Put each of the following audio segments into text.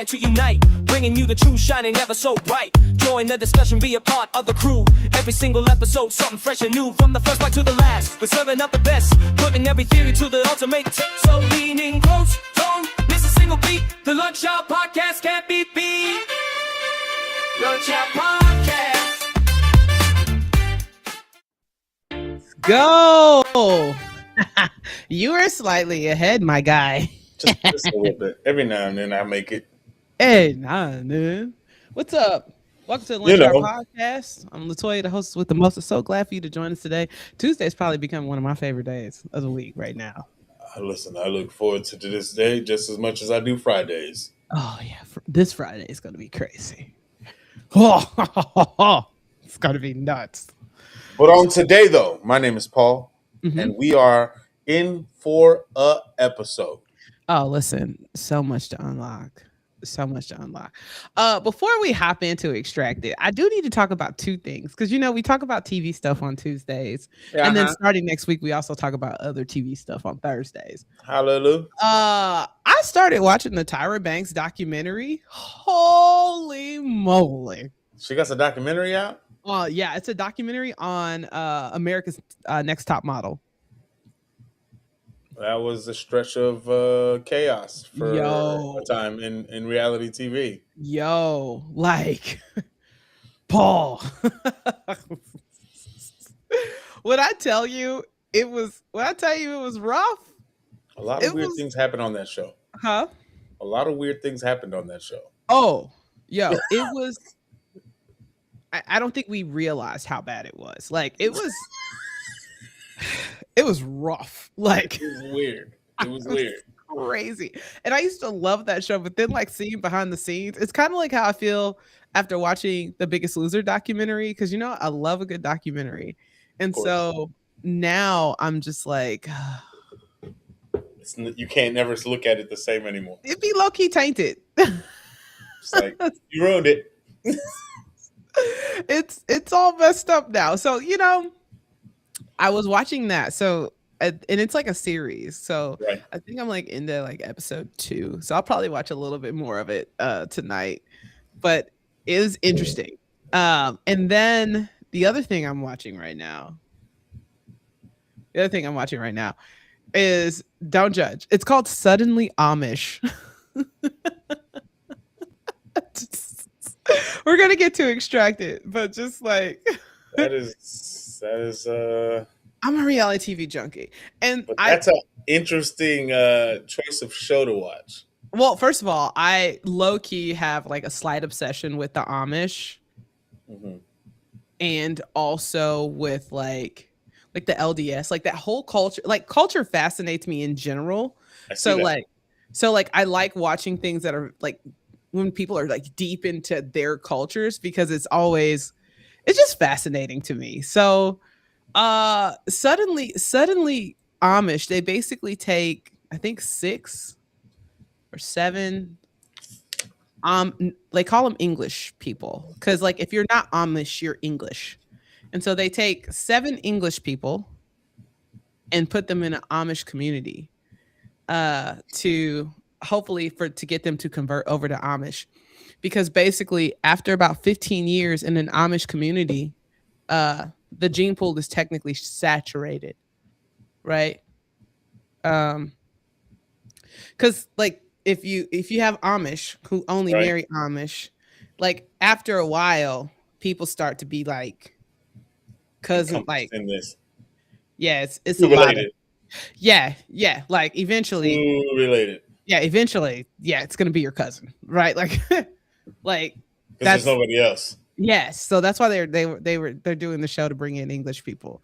inspired to unite, bringing you the truth, shining ever so bright. Join the discussion, be a part of the crew. Every single episode, something fresh and new. From the first bite to the last, we're serving up the best, putting every theory to the ultimate test. So lean in close, don't miss a single beat. The Lunch Hour Podcast can't be beat. Lunch Hour Podcast. Go! You are slightly ahead, my guy. Just a little bit. Every now and then I make it. Hey, nah, man. What's up? Welcome to the Lunch Hour Podcast. I'm LaToya, the host with the most. So glad for you to join us today. Tuesday's probably become one of my favorite days of the week right now. Listen, I look forward to this day just as much as I do Fridays. Oh, yeah. This Friday is going to be crazy. Oh, it's going to be nuts. But on today, though, my name is Paul, and we are in for a episode. Oh, listen, so much to unlock. So much to unlock. Before we hop into Extracted, I do need to talk about two things because, we talk about TV stuff on Tuesdays. And then starting next week, we also talk about other TV stuff on Thursdays. Hallelujah. I started watching the Tyra Banks documentary. Holy moly. She got a documentary out? Yeah, it's a documentary on America's Next Top Model. That was a stretch of chaos for a time in reality TV. Paul. When I tell you it was rough. A lot of weird things happened on that show. Huh? A lot of weird things happened on that show. Oh, it was. I don't think we realized how bad it was. It was. It was rough. It was weird. It was weird. Crazy. And I used to love that show, but then seeing behind the scenes, it's kind of like how I feel after watching the Biggest Loser documentary. Cause I love a good documentary. And so now I'm just like, you can't never look at it the same anymore. It'd be low key tainted. It's like you ruined it. It's all messed up now. So, I was watching that. So, and it's like a series. So right. I think I'm into episode 2. So I'll probably watch a little bit more of it tonight. But it is interesting. And then the other thing I'm watching right now is, don't judge. It's called Suddenly Amish. We're gonna get to Extracted, but just that is I'm a reality TV junkie, and that's an interesting choice of show to watch. Well, first of all, I low key have a slight obsession with the Amish, and also with the LDS, that whole culture. Culture fascinates me in general. So I like watching things that are when people are deep into their cultures, because it's just fascinating to me. So suddenly Amish, they basically take, I think 6 or 7 they call them English people, because if you're not Amish, you're English. And so they take 7 English people and put them in an Amish community to hopefully to get them to convert over to Amish, because basically after about 15 years in an Amish community, the gene pool is technically saturated, right? Because if you have Amish who only marry Amish, after a while people start to be cousin, in this. Yeah, it's a lot of, yeah, eventually related. Yeah, eventually, it's gonna be your cousin, right? That's there's nobody else. Yes, so that's why they're doing the show to bring in English people,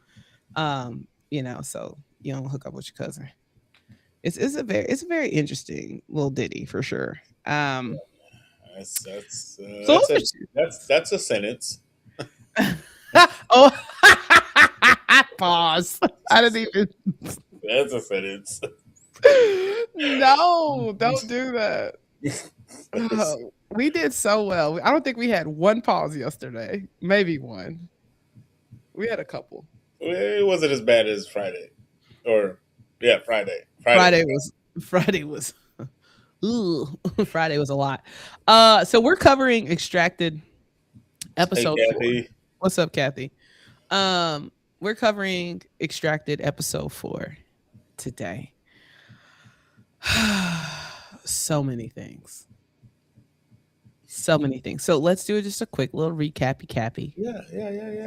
so you don't hook up with your cousin. It's a very interesting little ditty for sure. That's a sentence. Oh, pause. I didn't even. That's a sentence. No, don't do that. We did so well. I don't think we had one pause yesterday. Maybe one. We had a couple. It wasn't as bad as Friday. Friday. Friday was Ooh, Friday was a lot. So we're covering Extracted Hey, episode 4. Kathy. What's up, Kathy? We're covering Extracted episode 4 today. So many things. So many things. So let's do just a quick little recappy cappy Yeah.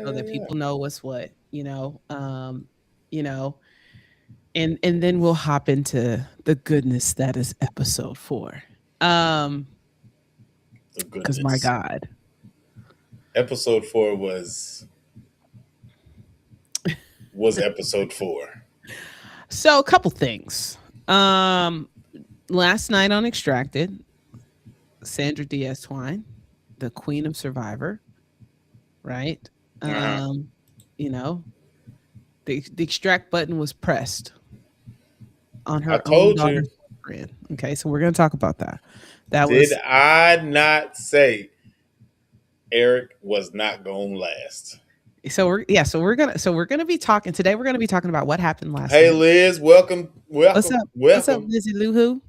so that people know what's what, you know, and then we'll hop into the goodness that is episode 4. The Because my goodness. God. Episode 4 was episode 4. So a couple things. Last night on Extracted, Sandra Diaz Twine, the queen of Survivor, right? Uh-huh. You know, the extract button was pressed on I her own told you. daughter's boyfriend. Okay, so we're gonna talk about that. That Did was I not say Eric was not going to last? so we're gonna be talking today. We're gonna be talking about what happened last Hey, night. Liz, welcome. What's up? What's up, Lizzie Lou Who?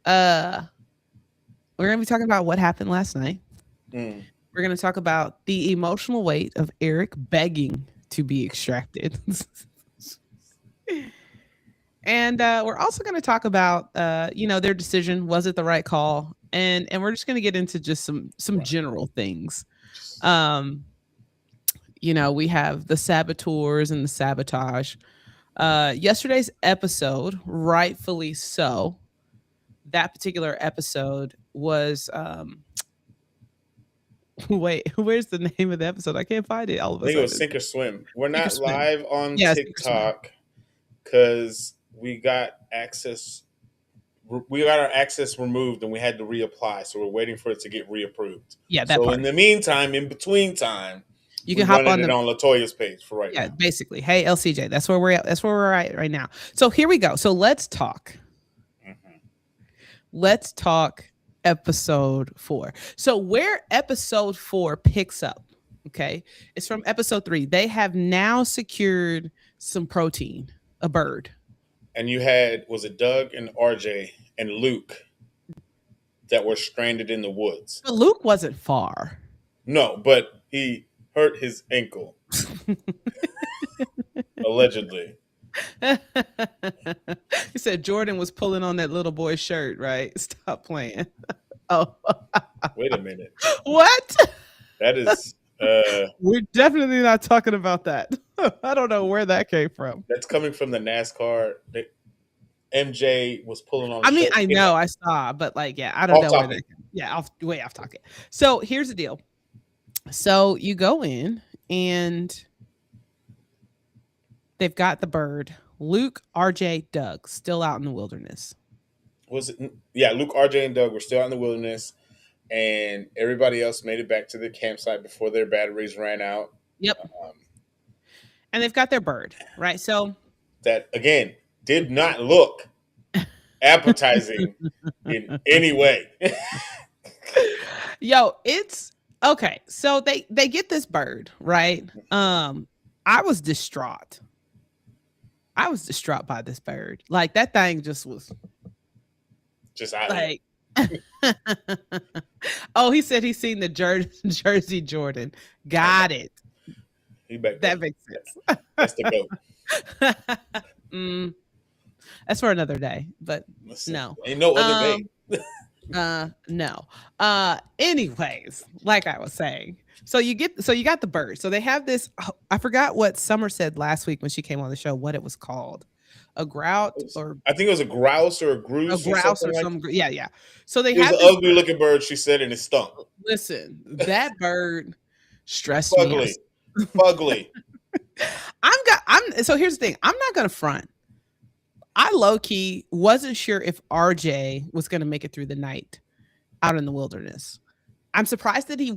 We're gonna be talking about what happened last night. Mm. We're gonna talk about the emotional weight of Eric begging to be extracted. And we're also going to talk about, their decision. Was it the right call? And we're just going to get into just some general things. We have the saboteurs and the sabotage. Yesterday's episode, rightfully so, that particular episode was wait, where's the name of the episode? I can't find it all of I a think it was sudden. Sink or Swim. We're Sink or not Swim. live on Yeah, Sink or Swim. TikTok because we got access. We got our access removed and we had to reapply. So we're waiting for it to get reapproved. Yeah, that so part. in the meantime, in between time, You can hop on it on LaToya's page for right now. Basically. Hey, LCJ, that's where we're at. That's where we're at right now. So here we go. So let's talk. Mm-hmm. Let's talk episode 4. So where episode 4 picks up, okay, it's from episode 3. They have now secured some protein, a bird. And you had, was it Doug and RJ and Luke that were stranded in the woods? But Luke wasn't far. No, but he hurt his ankle. Allegedly. He said Jordan was pulling on that little boy's shirt, right? Stop playing. Oh. Wait a minute. What? That is we're definitely not talking about that. I don't know where that came from. That's coming from the NASCAR. MJ was pulling on. I mean, I know, I saw, but I don't know where that. Yeah, way off topic. So here's the deal. So you go in and they've got the bird. Luke, RJ, Doug still out in the wilderness. Was it? Yeah, Luke, RJ, and Doug were still out in the wilderness, and everybody else made it back to the campsite before their batteries ran out. Yep. And they've got their bird, right? So that again did not look appetizing in any way. Yo, it's okay. So they get this bird, right? I was distraught. I was distraught by this bird. Like that thing just was just out like oh, he said he's seen the Jersey Jordan. Got it. That makes sense. That's the goat. That's for another day, but no. Ain't no other day. No. Anyways, like I was saying, so you got the bird. So they have this. I forgot what Summer said last week when she came on the show. What it was called, a grout or I think it was a grouse or a grouse. A grouse or some. Yeah. So they had an ugly looking bird. She said, and it stunk. Listen, that bird stressed me. Fugly. So here's the thing. I'm not gonna front. I low-key wasn't sure if RJ was going to make it through the night out in the wilderness. I'm surprised that he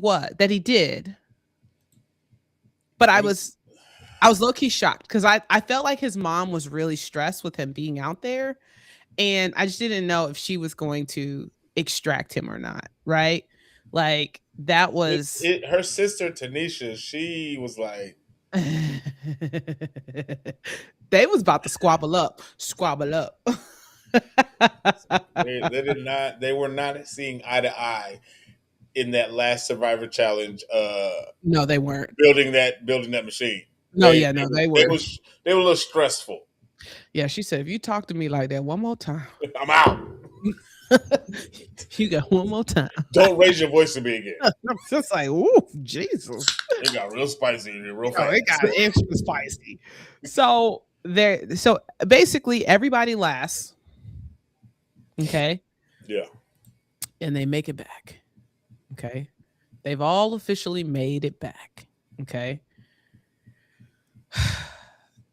did. But I was low-key shocked because I felt like his mom was really stressed with him being out there. And I just didn't know if she was going to extract him or not, right? Like, that was... her sister, Tanisha, she was like... They was about to squabble up. They did not. They were not seeing eye to eye in that last Survivor Challenge. No, they weren't. Building that machine. No, yeah, no, they They were. was they were a little stressful. Yeah, she said, if you talk to me like that one more time, I'm out. you got one more time. Don't raise your voice to me again. I'm just like, ooh, Jesus. It got real spicy in here real Oh, fast. it got extra spicy. So basically everybody lasts. Okay. Yeah. And they make it back. Okay. They've all officially made it back. Okay.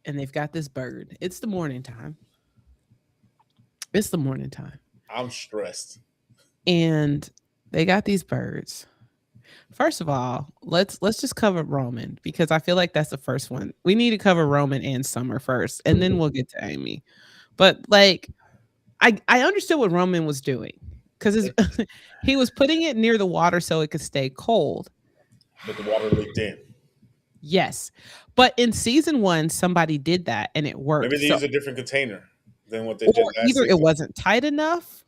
And they've got this bird. It's the morning time. It's the morning time. I'm stressed. And they got these birds. First of all, let's just cover Roman because I feel like that's the first one. We need to cover Roman and Summer first, and then we'll get to Amy. But like, I understood what Roman was doing because he was putting it near the water so it could stay cold. But the water leaked in. Yes, but in season 1, somebody did that and it worked. Maybe they used a different container than what they or did last either season. it wasn't tight enough,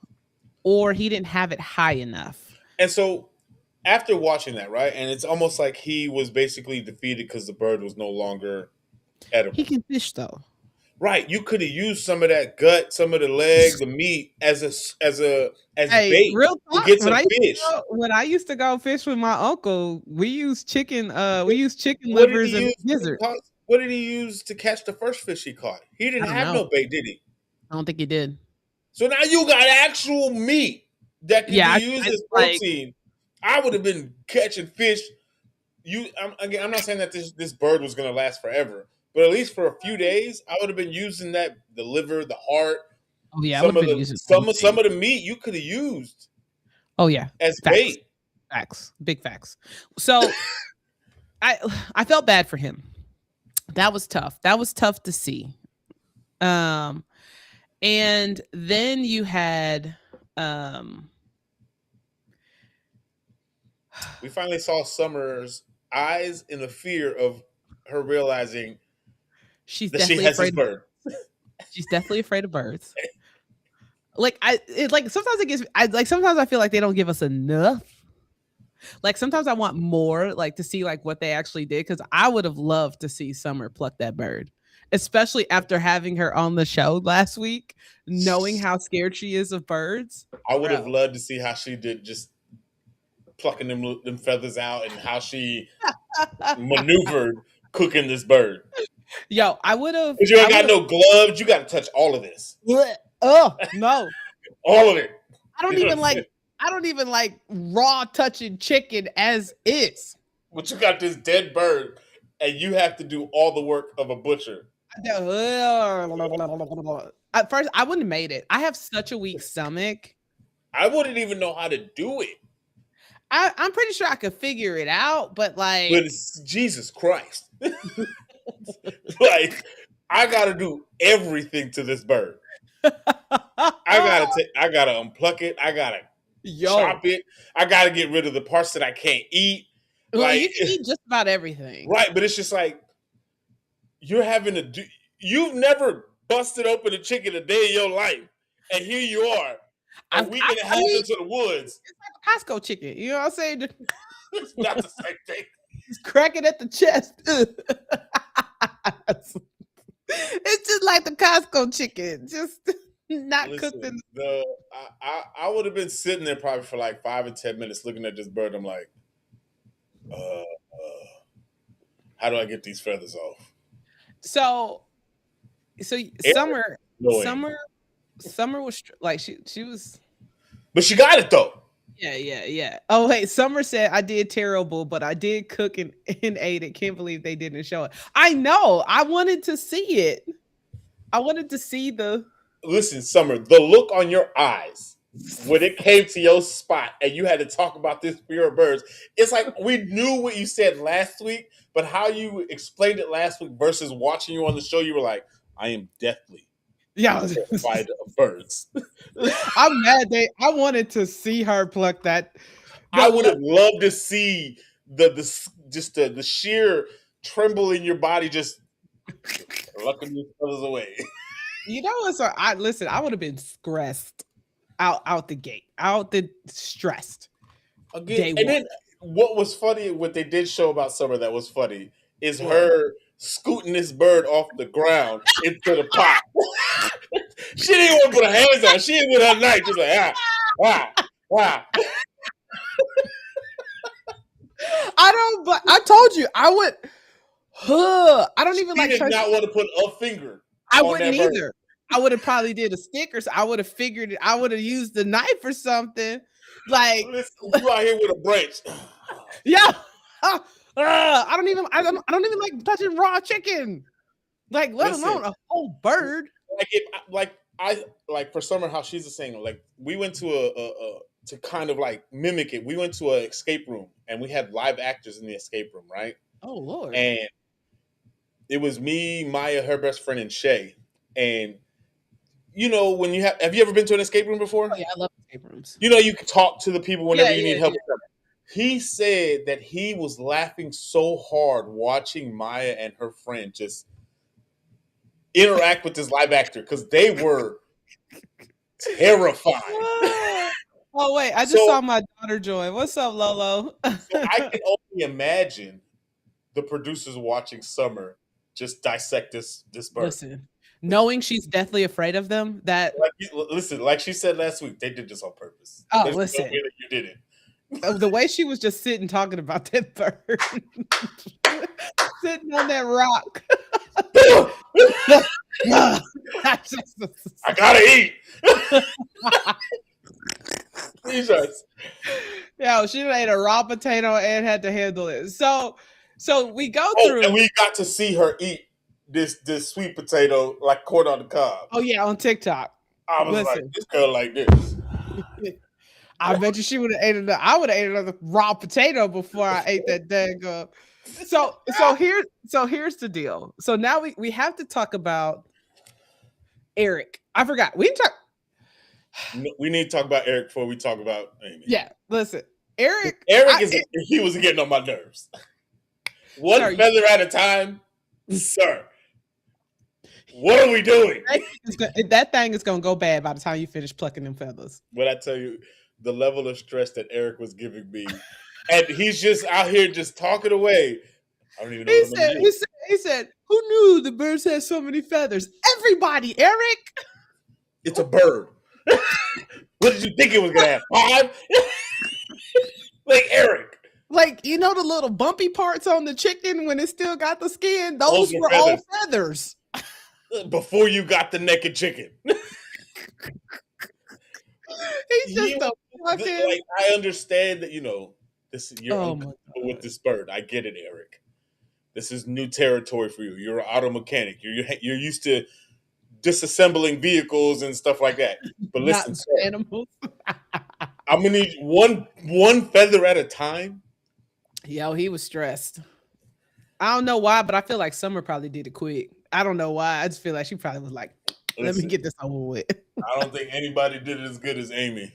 or he didn't have it high enough. And so, after watching that, right, and it's almost like he was basically defeated because the bird was no longer edible. He can fish though. Right, you could have used some of that gut, some of the leg, the meat as bait Real to talk. get some fish. When I used to go fish with my uncle, we used chicken. We used chicken What did livers he and use gizzard. What did he use to catch the first fish he caught? He didn't I don't have know. no bait, did he? I don't think he did. So now you got actual meat that can be used as protein. I would have been catching fish. I'm not saying that this bird was going to last forever, but at least for a few days, I would have been using the liver, the heart. Oh yeah, some of the meat you could have used. Oh yeah, as bait. Facts, big facts. So I felt bad for him. That was tough. That was tough to see. And then you had we finally saw Summer's eyes in the fear of her realizing she's that definitely she has afraid this bird. She's definitely afraid of birds. Sometimes I feel like they don't give us enough. Like sometimes I want more, like to see like what they actually did, because I would have loved to see Summer pluck that bird, especially after having her on the show last week, knowing how scared she is of birds. I would have loved to see how she did just plucking them feathers out and how she maneuvered cooking this bird. Yo, I would have. Because you ain't got no gloves. You got to touch all of this. Oh no, all of it. I don't even like raw touching chicken as is. But you got this dead bird, and you have to do all the work of a butcher. At first, I wouldn't have made it. I have such a weak stomach. I wouldn't even know how to do it. I'm pretty sure I could figure it out, but like, but it's Jesus Christ. Like, I gotta do everything to this bird. I gotta unpluck it. I gotta chop it. I gotta get rid of the parts that I can't eat. Well, like, you can eat just about everything, right? But it's just like you're having to do. You've never busted open a chicken a day in your life, and here you are, a week and a half into the woods. It's like Costco chicken. You know what I'm saying? It's not the same thing. It's cracking at the chest. It's just like the Costco chicken, just not cooked. I would have been sitting there probably for like 5 or 10 minutes looking at this bird. I'm like, how do I get these feathers off? So Summer was like she was, but she got it though. Yeah. Oh, hey, Summer said I did terrible, but I did cook and ate it. Can't believe they didn't show it. I know. I wanted to see it. I wanted to see the. Listen, Summer, the look on your eyes when it came to your spot and you had to talk about this fear of birds. It's like we knew what you said last week, but how you explained it last week versus watching you on the show, you were like, I am deathly terrified of birds. I'm mad. I wanted to see her pluck that. I would have loved to see the sheer tremble in your body, just plucking these feathers away. You know what's listen, I would have been stressed out the gate, stressed. Again, Day and one. then what was funny, what they did show about Summer that was funny, is What? her scooting this bird off the ground into the pot. She didn't want to put her hands on it. She didn't with her knife. Just like, ah. But I told you I would. I don't even She like. did not want to put a finger I on wouldn't that bird. either. I would have probably did a stick or I would have figured it. I would have used the knife or something. Like, Listen, you out here with a branch. yeah. I don't even like touching raw chicken. Like, let alone a whole bird. Like for Summer, how she's saying, like we went to a to kind of like mimic it. We went to an escape room and we had live actors in the escape room, right? Oh Lord. And it was me, Maya, her best friend, and Shay. And you know, when you have you ever been to an escape room before? Oh yeah, I love escape rooms. You know, you can talk to the people whenever you need help. Yeah. He said that he was laughing so hard watching Maya and her friend just interact with this live actor because they were terrified. Oh wait, I just saw my daughter join. What's up, Lolo? So I can only imagine the producers watching Summer just dissect this bird. Listen, knowing she's deathly afraid of them, that listen, like she said last week, they did this on purpose. Oh, There's listen. no way that you did it. The way she was just sitting talking about that bird, sitting on that rock. I gotta eat. Jesus. Yeah, she ate a raw potato and had to handle it. So we go through, and we got to see her eat this sweet potato like corn on the cob. Oh yeah, on TikTok. I was like, this girl like this. I bet you she would have ate another. I would have ate another raw potato before I ate that dang up. So here's the deal. So now we have to talk about Eric. I forgot. We need to talk about Eric before we talk about Amy. Yeah, listen. Eric he was getting on my nerves. One feather at a time, sir. What are we doing? That thing is gonna go bad by the time you finish plucking them feathers. When I tell you the level of stress that Eric was giving me, and he's just out here just talking away. I don't even know what I'm doing. He said, "Who knew the birds had so many feathers?" Everybody, Eric. It's a bird. What did you think it was gonna have? 5? Like Eric. Like, you know the little bumpy parts on the chicken when it still got the skin? Those were all feathers. Before you got the naked chicken. He's just a fucking... Like, I understand that, you're uncomfortable with this bird. I get it, Eric. This is new territory for you. You're an auto mechanic. You're used to disassembling vehicles and stuff like that. But listen, sir, animals. I'm gonna need one feather at a time. Yo, he was stressed. I don't know why, but I feel like Summer probably did it quick. I don't know why. I just feel like she probably was like, let me get this over with. I don't think anybody did it as good as Amy.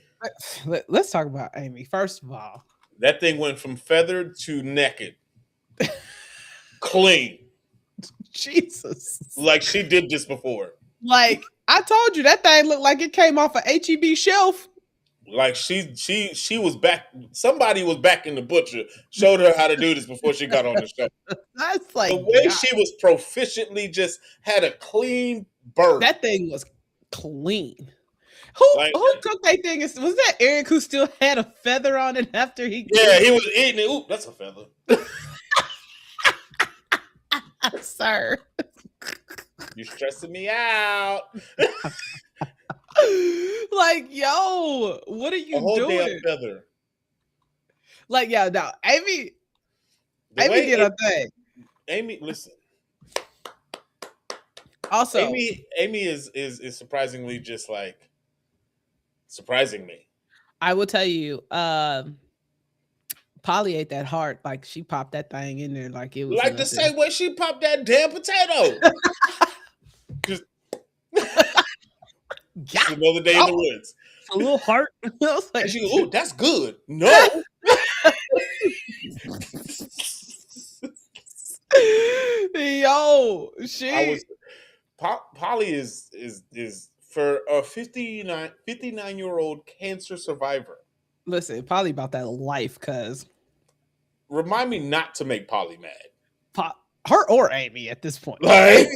Let's talk about Amy. First of all, that thing went from feathered to naked. Clean. Jesus. Like she did this before. Like, I told you, that thing looked like it came off a HEB shelf. Like she was back. Somebody was back in the butcher, showed her how to do this before she got on the show. That's like the way she was proficiently just had a clean bird. That thing was clean. Who cooked that thing? Was that Eric who still had a feather on it after he? Yeah, he was eating it. Oop, that's a feather. Sir, you're stressing me out. Like, yo, what are you doing? A whole damn feather. Like, yeah, no, Amy did her thing. Amy, listen. Also, Amy is surprisingly just like surprising me. I will tell you, Polly ate that heart. Like, she popped that thing in there like it was like the same way she popped that damn potato. Just another day in the woods. A little heart. I was like, she goes, "Oh, that's good." No. Yo, Polly is for a 59-year-old cancer survivor. Listen, probably about that life, cause Remind me not to make Polly mad. her or Amy at this point. Like,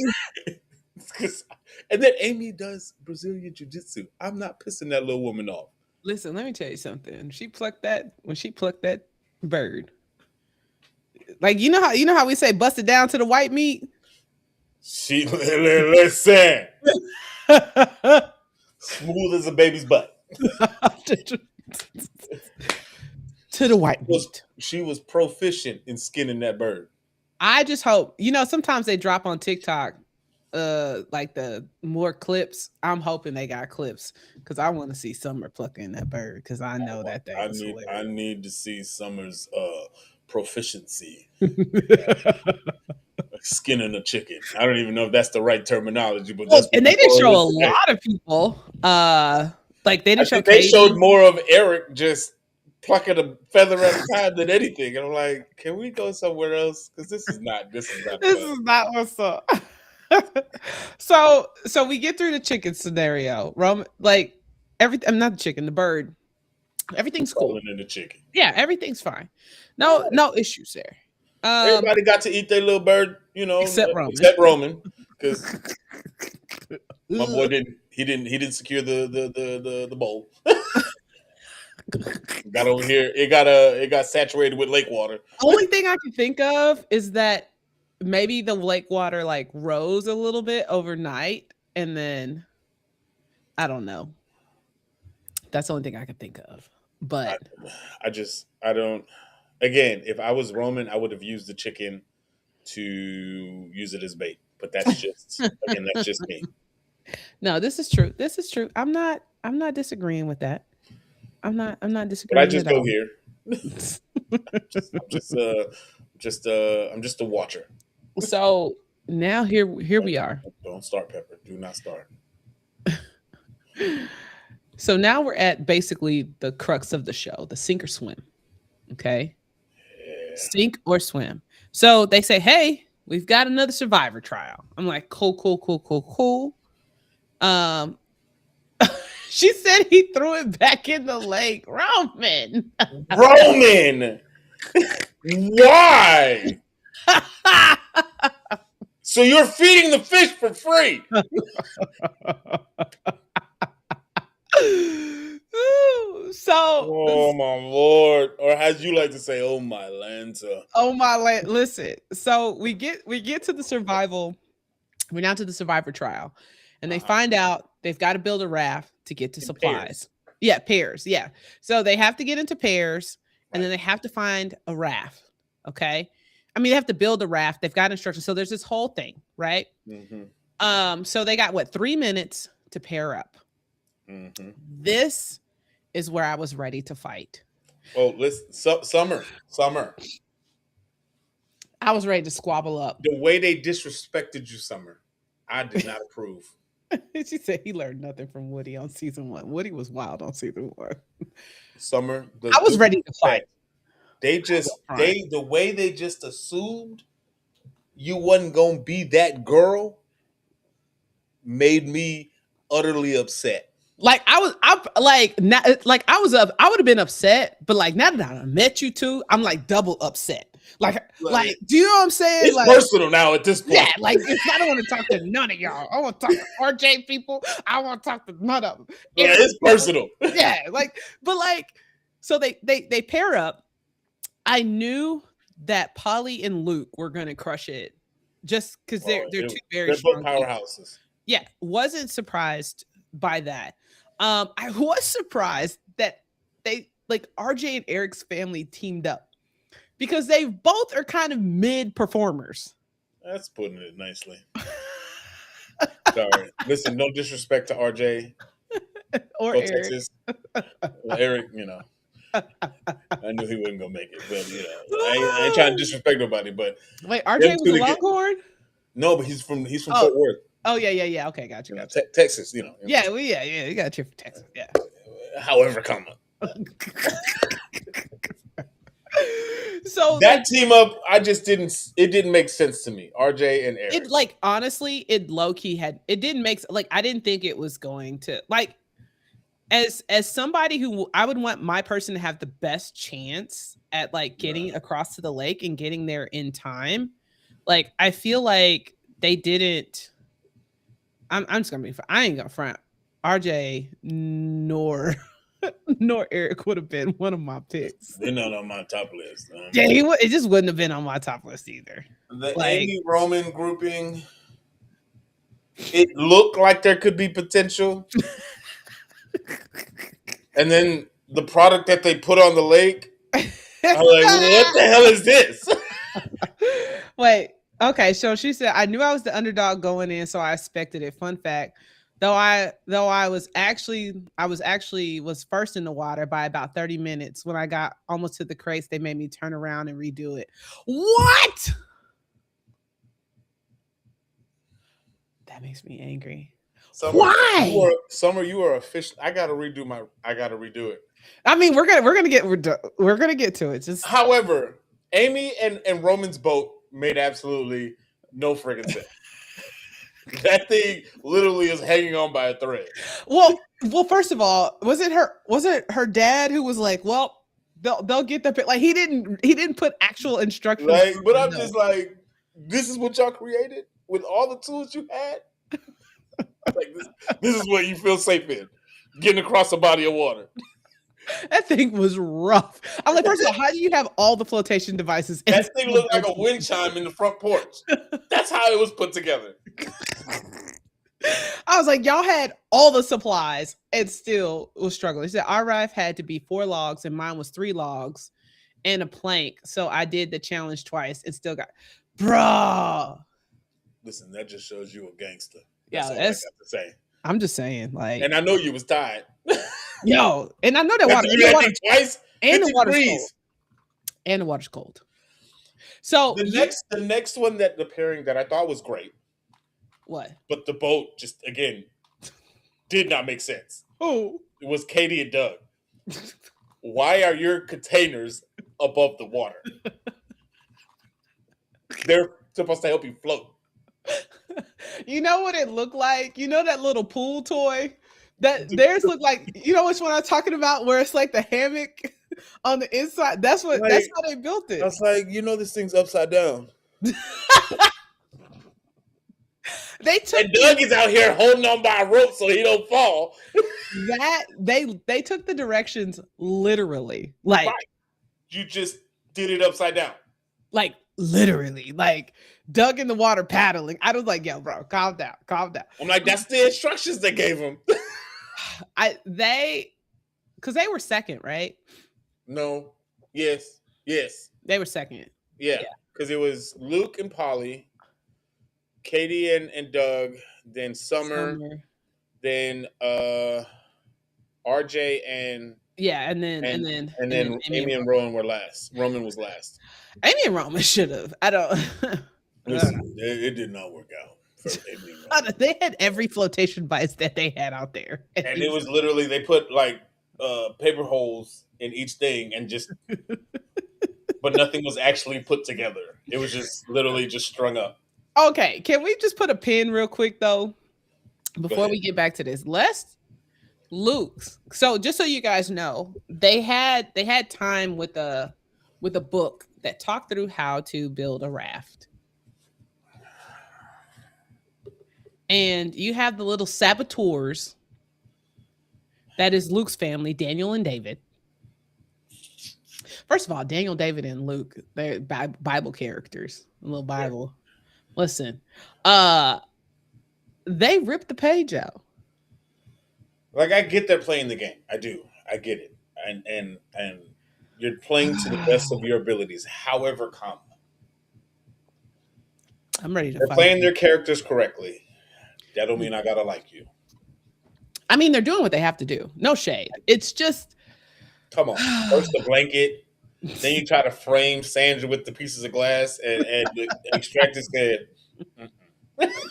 and then Amy does Brazilian jiu-jitsu. I'm not pissing that little woman off. Listen, let me tell you something. When she plucked that bird, like you know how we say bust it down to the white meat. She listen, smooth as a baby's butt. To the white meat. She was proficient in skinning that bird. I just hope, sometimes they drop on TikTok like the more clips. I'm hoping they got clips because I want to see Summer plucking that bird because I know that thing is hilarious. I need to see Summer's proficiency skinning a chicken. I don't even know if that's the right terminology, but and they didn't show a lot of people. Like they didn't show. They showed more of Eric just plucking a feather at a time than anything, and I'm like, can we go somewhere else? Because this is not what's up. So we get through the chicken scenario. Like everything. I'm not the chicken, the bird. Everything's cool. In the chicken. Yeah, everything's fine. No issues there. Everybody got to eat their little bird, except Roman, because my boy didn't secure the bowl. Got over here, it got saturated with lake water. Only thing I can think of is that maybe the lake water like rose a little bit overnight, and then I don't know. That's the only thing I can think of. But I don't. Again, if I was Roman, I would have used the chicken to use it as bait. But that's just me. No, this is true. I'm not disagreeing with that. I'm not disagreeing. But I just go here. I'm just a watcher. So now here we are. Don't start, Pepper. Do not start. So now we're at basically the crux of the show, the sink or swim. Okay. Yeah. Sink or swim. So they say, hey, we've got another survivor trial. I'm like, cool. She said he threw it back in the lake. Roman. Why? So you're feeding the fish for free. Oh my Lord, or as you like to say, oh my Lanta. Oh my land. Listen, so we get to the survival. We're now to the survivor trial, and they find out they've got to build a raft to get to supplies. Pairs. Yeah, pairs. Yeah, so they have to get into pairs, and then they have to find a raft. Okay, I mean they have to build a raft. They've got instructions, so there's this whole thing, right? Mm-hmm. So they got 3 minutes to pair up. Mm-hmm. This is where I was ready to fight. Oh, listen, Summer. I was ready to squabble up. The way they disrespected you, Summer, I did not approve. She said he learned nothing from Woody on season 1. Woody was wild on season 1. Summer, I was ready to fight. The way they just assumed you wasn't gonna be that girl made me utterly upset. Like I would have been upset, but like now that I met you two, I'm like double upset. Like, do you know what I'm saying? It's like, personal now at this point. Yeah, like I don't want to talk to none of y'all. I want to talk to RJ people. I want to talk to none of them. Yeah, it's personal. Yeah, so they pair up. I knew that Polly and Luke were gonna crush it, just because they're two very strong powerhouses. Yeah, wasn't surprised by that. I was surprised that they RJ and Eric's family teamed up because they both are kind of mid performers. That's putting it nicely. Sorry. Listen, no disrespect to RJ or Eric. Texas. Well, Eric, I knew he wasn't gonna make it, but I ain't trying to disrespect nobody. But wait, RJ was a Longhorn? No, but he's from Fort Worth. Oh yeah. Okay, got you. Texas, Yeah, you got to cheer for Texas. Yeah. However, comma. So That team up, I just didn't. It didn't make sense to me. RJ and Eric. it like honestly, it low key had it didn't make like I didn't think it was going to like as somebody who I would want my person to have the best chance at like getting across to the lake and getting there in time. Like I feel like they didn't. I'm just gonna be. I ain't gonna front. RJ nor nor Eric would have been one of my picks. They're not on my top list. Yeah, it just wouldn't have been on my top list either. The Like- Amy Roman grouping, it looked like there could be potential. And then the product that they put on the lake, I'm like, what the hell is this? Wait, okay. So she said, I knew I was the underdog going in, so I expected it. Fun fact, I was first in the water by about 30 minutes. When I got almost to the crates, they made me turn around and redo it. What? That makes me angry. Why? Summer, you are official. I gotta redo it. I mean, we're gonna get to it. Just However, Amy and Roman's boat made absolutely no friggin' sense. That thing literally is hanging on by a thread. well, first of all, was it her dad who was like, well, they'll get the like he didn't put actual instructions. Like, but I'm just like, this is what y'all created with all the tools you had. Like this is what you feel safe in, getting across a body of water. That thing was rough. I'm like, first of all, how do you have all the flotation devices? That thing looked like a wind chime in the front porch. That's how it was put together. I was like, y'all had all the supplies and still was struggling. She said our raft had to be 4 logs and mine was 3 logs and a plank. So I did the challenge twice and still got, bruh. Listen, that just shows you a gangster. That's all I got to say. I'm just saying, like, and I know you was tired. Yo, and I know that water, twice, and the water's degrees. cold. And the water's cold. So the next one the pairing that I thought was great. What? But the boat just again did not make sense. Oh, it was Katie and Doug. Why are your containers above the water? They're supposed to help you float. You know what it looked like? You know that little pool toy? That theirs looked like, you know which one I'm talking about, where it's like the hammock on the inside. That's how they built it. I was like, this thing's upside down. And Doug is out here holding on by a rope so he don't fall. That they took the directions literally. Like, right. You just did it upside down. Like literally. Like Doug in the water paddling. I was like, yo, bro, calm down. I'm like, that's the instructions they gave him. Because they were second, right? No. Yes. They were second. Yeah. Because it was Luke and Polly, Katie and Doug, then Summer. Then RJ and and then Amy and Roman were last. Roman was last. Amy and Roman should have. I don't. Listen, it did not work out for Amy and Roman. They had every flotation device that they had out there, and it was literally they put like paper holes in each thing and just, but nothing was actually put together. It was just literally just strung up. Okay, can we just put a pin real quick though? Before we get back to this, Luke's. So just so you guys know, they had time with a book that talked through how to build a raft. And you have the little saboteurs. That is Luke's family, Daniel and David. First of all, Daniel, David, and Luke, they're Bible characters. A little Bible. Listen, they ripped the page out. Like, I get they're playing the game. I do. I get it. And you're playing to the best of your abilities. However, I'm ready to they're playing their characters correctly. That don't mean I gotta like you. I mean, they're doing what they have to do. No shade. It's just, come on. First the blanket, then you try to frame Sandra with the pieces of glass and extract his head. And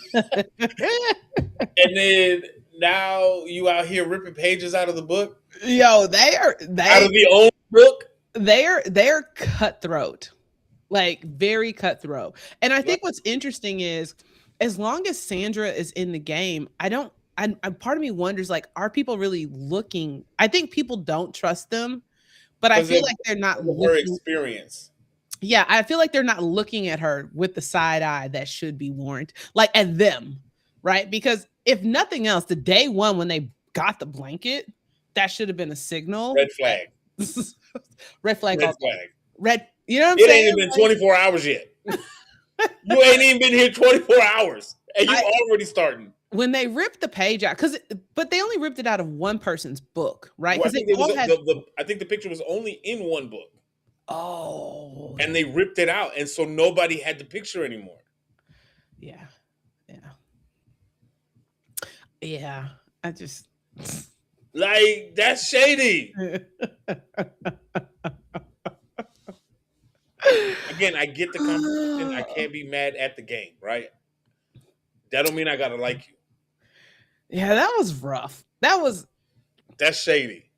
then now you out here ripping pages out of the book. Yo, they out of the old book. they're cutthroat, like very cutthroat. And I Like, think what's interesting is, as long as Sandra is in the game, I don't. I part of me wonders, like, are people really looking? I think people don't trust them, but I because feel like they're not of her looking. experience. Yeah, I feel like they're not looking at her with the side eye that should be warned, like at them, right? Because if nothing else, the day one when they got the blanket, that should have been a signal. Red flag. Red flag Red all flag. red. You know what I'm It saying? ain't even Like, 24 hours yet. You ain't even been here 24 hours, and you I, already starting. when they ripped the page out, but they only ripped it out of one person's book, right? Well, I Because they think it was all had. I think the picture was only in one book, Oh, and they ripped it out, and so nobody had the picture anymore. yeah, yeah, yeah. I just. Like, that's shady. Again, I get the competition. I can't be mad at the game, right? That don't mean I gotta like you. Yeah, that was rough. That's shady.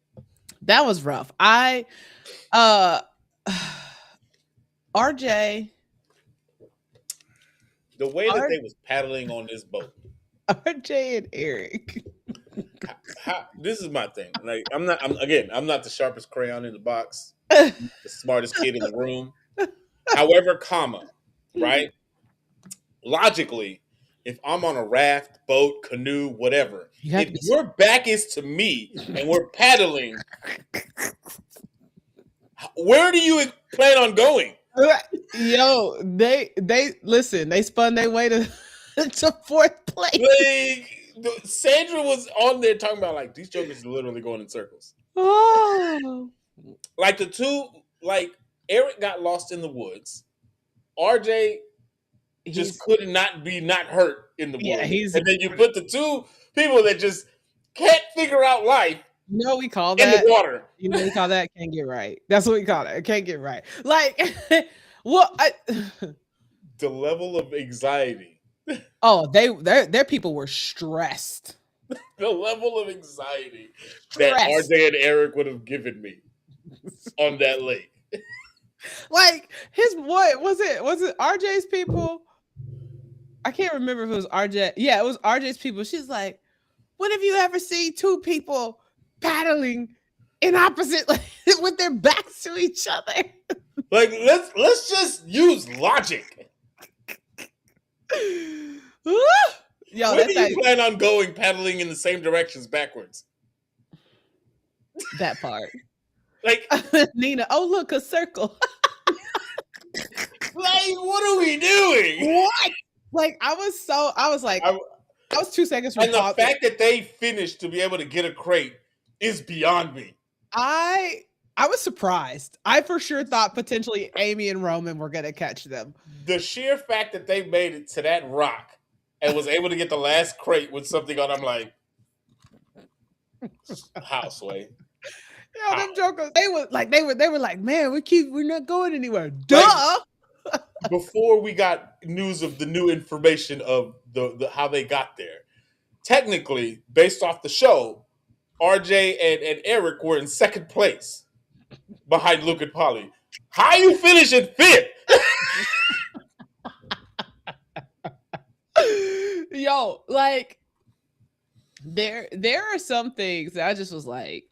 That was rough. Uh RJ The way that R, they was paddling on this boat. RJ and Eric. This is my thing. Like, I'm not the sharpest crayon in the box, the smartest kid in the room. However, comma, right? Logically, if I'm on a raft, boat, canoe, whatever, You have if to be your back is to me and we're paddling, where do you plan on going? Yo, they listen, they spun their way to to fourth place. Like, Sandra was on there talking about, like, these jokers are literally going in circles. Oh. Like, the two, like, Eric got lost in the woods. RJ just could not be not hurt in the Yeah, woods. And then you put the two people that just can't figure out life you know what we call in that? the water. You know what we call that? Can't get right. That's what we call it. Can't get right. Like, well, The level of anxiety. oh, their people were stressed. The level of anxiety that RJ and Eric would have given me on that lake. Like, his what was it RJ's people? I can't remember if it was RJ. Yeah, it was RJ's people. She's like, when have you ever seen two people paddling in opposite with their backs to each other? Like, let's just use logic. Yo, when do you plan on going paddling in the same directions backwards? That part. Like, Nina, oh look, a circle. Like, what are we doing? What? Like, I was 2 seconds from and the fact that they finished to be able to get a crate is beyond me. I was surprised. I for sure thought potentially Amy and Roman were gonna catch them. The sheer fact that they made it to that rock and was able to get the last crate with something on, I'm like, how, Sway? Yo, them jokers, they were like, man, we're not going anywhere. Duh. Like, before we got news of the new information of the how they got there, technically, based off the show, RJ and Eric were in second place behind Luke and Polly. How you finish in fifth? Yo, like, there are some things that I just was like,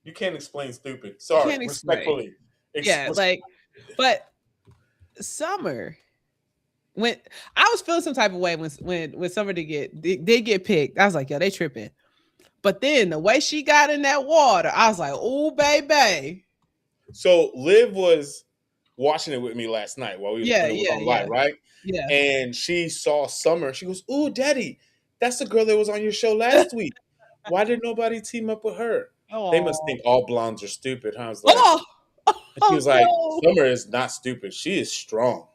you can't explain stupid. Sorry, respectfully. Yeah, like, but Summer, when I was feeling some type of way when Summer did get picked, I was like, yo, they tripping. But then the way she got in that water, I was like, oh, baby. So Liv was watching it with me last night while we were on live, right? Yeah. And she saw Summer. She goes, "Ooh, Daddy, that's the girl that was on your show last week. Why did nobody team up with her?" Oh. They must think all blondes are stupid. Huh? I was like, she was like, Summer is not stupid. She is strong.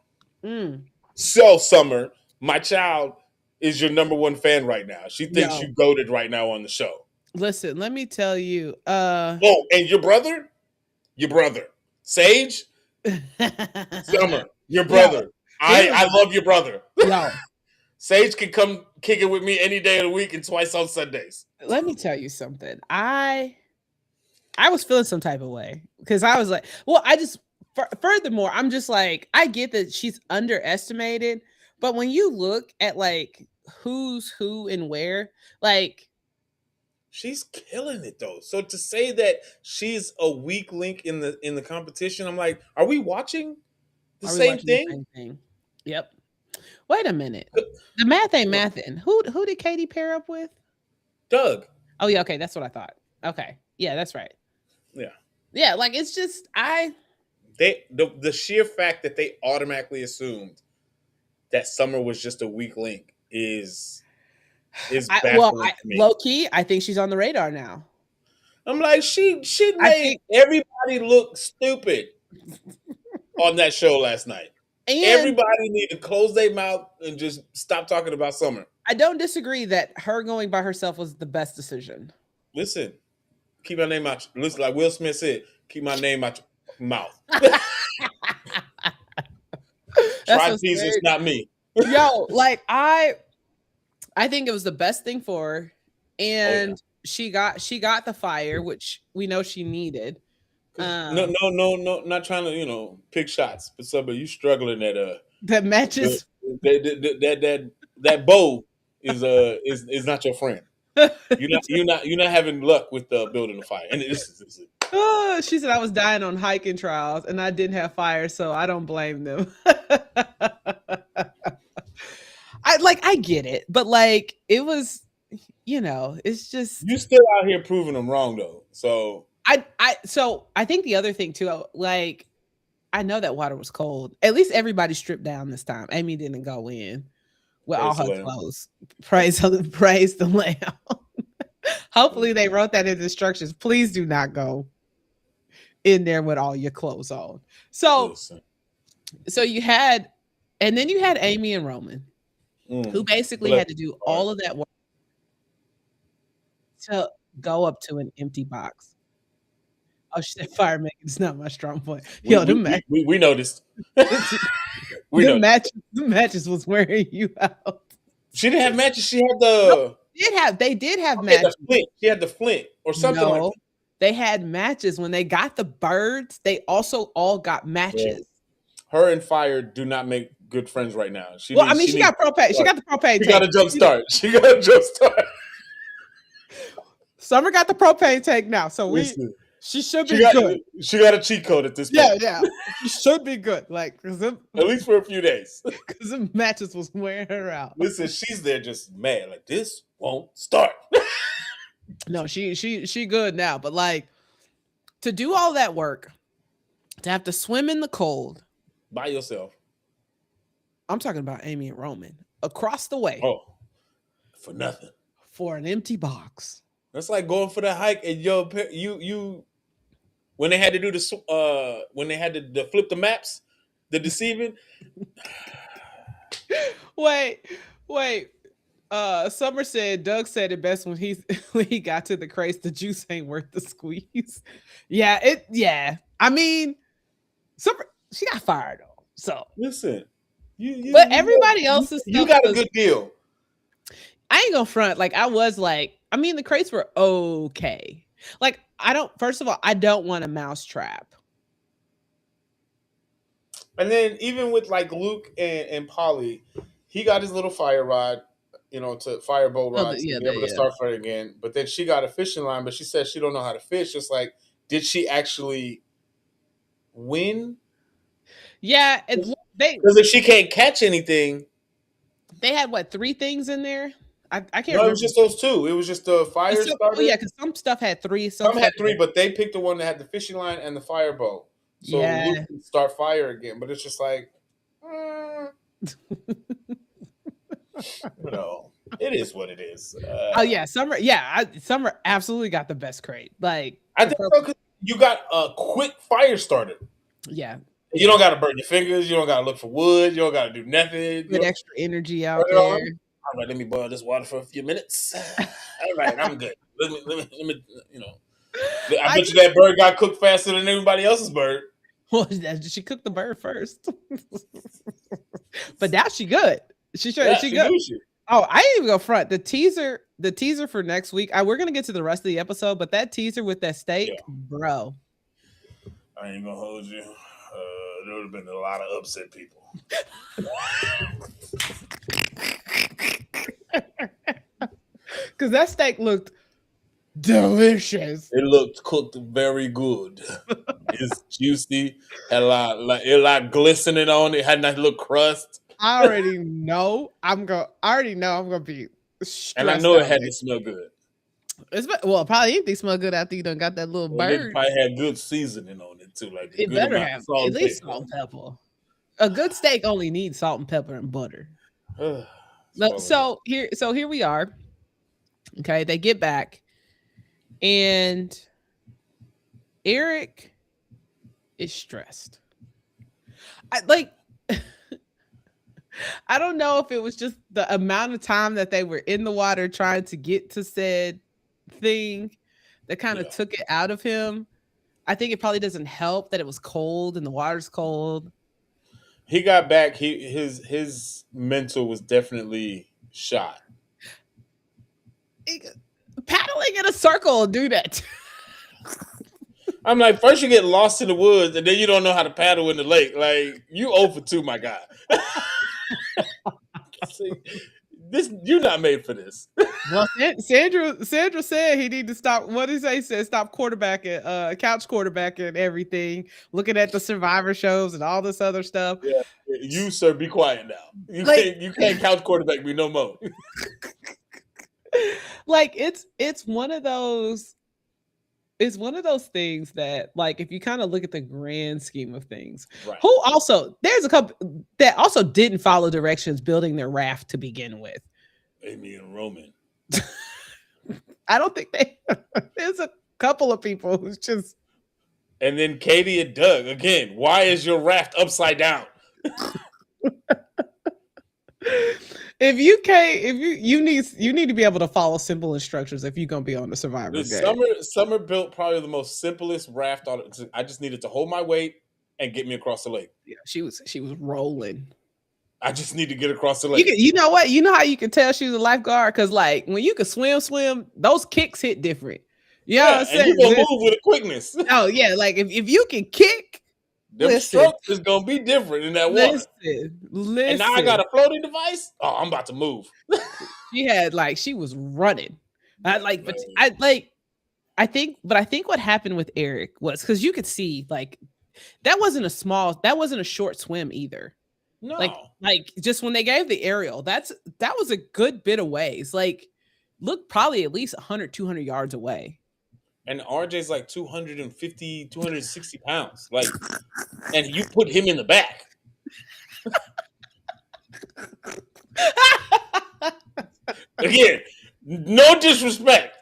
So, Summer, my child is your number one fan right now. She thinks you goated right now on the show. Listen, let me tell you. Oh, and your brother? Your brother. Sage? Summer, your brother. I love your brother. Yo. Sage can come kick it with me any day of the week and twice on Sundays. Let me tell you something. I was feeling some type of way because I was like, well, I just furthermore, I'm just like, I get that she's underestimated, but when you look at like who's who and where, like, She's killing it though. So to say that she's a weak link in the competition, I'm like, are we watching the are we same watching the thing? same thing? Yep. Wait a minute. The math ain't mathing. Who did Katie pair up with? Doug. Oh yeah, okay, that's what I thought. Okay. Yeah, that's right. Yeah. Yeah, like it's just The sheer fact that they automatically assumed that Summer was just a weak link is baffling to me. low key, I think she's on the radar now. I'm like, she I made think everybody look stupid on that show last night. and Everybody need to close their mouth and just stop talking about Summer. I don't disagree that her going by herself was the best decision. Listen, keep my name out. Listen, like Will Smith said, keep my name out your mouth. Try Jesus, not me. Yo, like I think it was the best thing for her, and she got the fire, which we know she needed. No, not trying to pick shots, but somebody you struggling at that matches that bow is not your friend. You're not having luck with building a fire. And this is Oh, she said I was dying on hiking trials and I didn't have fire, so I don't blame them. I get it, but like it was, it's just you still out here proving them wrong though. So I think the other thing too, like I know that water was cold. At least everybody stripped down this time. Amy didn't go in with all her clothes. Praise the Lamb. Hopefully they wrote that in the instructions. Please do not go in there with all your clothes on. So you had Amy and Roman, who basically had to do all of that work to go up to an empty box. Oh, she said fire making is not my strong point. Yo, we noticed. The matches was wearing you out. She didn't have matches. She had the. They did have matches. She had the flint or something like that. They had matches. When they got the birds, they also all got matches. Yeah. Her and Fire do not make good friends right now. She got propane. She got the propane. She got a jump start. Summer got the propane tank now, so she should be good. She got a cheat code at this point. Yeah. She should be good. Like at least for a few days. Because the matches was wearing her out. Listen, she's there just mad. Like this won't start. No, she good now. But like to do all that work, to have to swim in the cold. By yourself. I'm talking about Amy and Roman. Across the way. Oh. For nothing. For an empty box. That's like going for the hike and you when they had to do when they had to flip the maps, the deceiving. Wait. Summer said Doug said it best when he got to the crates. The juice ain't worth the squeeze. Yeah. I mean, Summer, she got fired though. So listen, but everybody else's you got a good deal. I ain't gonna front. Like I was like, I mean, the crates were okay. Like first of all, I don't want a mouse trap. And then even with like Luke and Polly, he got his little fire rod, to fire bow rods to be able to start fighting again. But then she got a fishing line, but she said she don't know how to fish. It's like, did she actually win? Yeah, because if she can't catch anything, they had 3 things in there. I can't remember. It was just those 2. It was just the fire starter. Oh yeah, because some stuff had 3. Some had 3, but they picked the one that had the fishing line and the fire bow. So Luke can start fire again. But it's just like, it is what it is. Summer. Summer absolutely got the best crate. Like I think so, because you got a quick fire starter. Yeah. You don't got to burn your fingers. You don't got to look for wood. You don't got to do nothing. Get extra energy out there. All right, let me boil this water for a few minutes. All right, I'm good. Let me. I bet you that bird got cooked faster than everybody else's bird. Well, she cooked the bird first, but now she good. She good. Oh, I didn't even go front. The teaser the teaser for next week. We're gonna get to the rest of the episode, but that teaser with that steak, bro. I ain't gonna hold you. There would have been a lot of upset people. Because that steak looked delicious. It looked cooked very good. It's juicy. Had a lot glistening on it. Had a nice little crust. I already know I'm gonna be stressed And I know it out. had to smell good. Well, probably anything smell good after you done got that little Well, it bird. probably had good seasoning on it too. Like It better have at least salt and pepper. A good steak only needs salt and pepper and butter. So here we are. Okay, they get back, and Eric is stressed. I don't know if it was just the amount of time that they were in the water trying to get to said thing that kind of took it out of him. I think it probably doesn't help that it was cold and the water's cold. He got back. His mental was definitely shot. Paddling in a circle will do that. I'm like, first you get lost in the woods, and then you don't know how to paddle in the lake. Like, you 0 for 2, my guy. See, you're not made for this. Well, Sandra said he need to stop. What did he say? He said stop quarterbacking, couch quarterbacking everything, looking at the Survivor shows and all this other stuff. Yeah, you sir, be quiet now. You can't couch quarterback me no more. Like it's one of those. It's one of those things that, like, if you kind of look at the grand scheme of things, right. There's a couple that also didn't follow directions building their raft to begin with. Amy and Roman. I don't think there's a couple of people who's just. And then Katie and Doug again. Why is your raft upside down? If you can't, you need to be able to follow simple instructions if you're gonna be on the Survivor game. Summer built probably the most simplest raft on it. I just needed to hold my weight and get me across the lake. Yeah, she was rolling. I just need to get across the lake. You know what? You know how you can tell she was a lifeguard? Because like when you can swim, those kicks hit different. You know what I'm saying? And you gonna move with a quickness. Oh yeah, like if you can kick. The strokes is gonna be different in that water. Listen. And now I got a floating device. Oh, I'm about to move. She was running. I think what happened with Eric was because you could see like that wasn't a short swim either. No, like just when they gave the aerial, that was a good bit of ways. Like, look, probably at least 100, 200 yards away. And RJ's like 250, 260 pounds. Like, and you put him in the back. Again, no disrespect.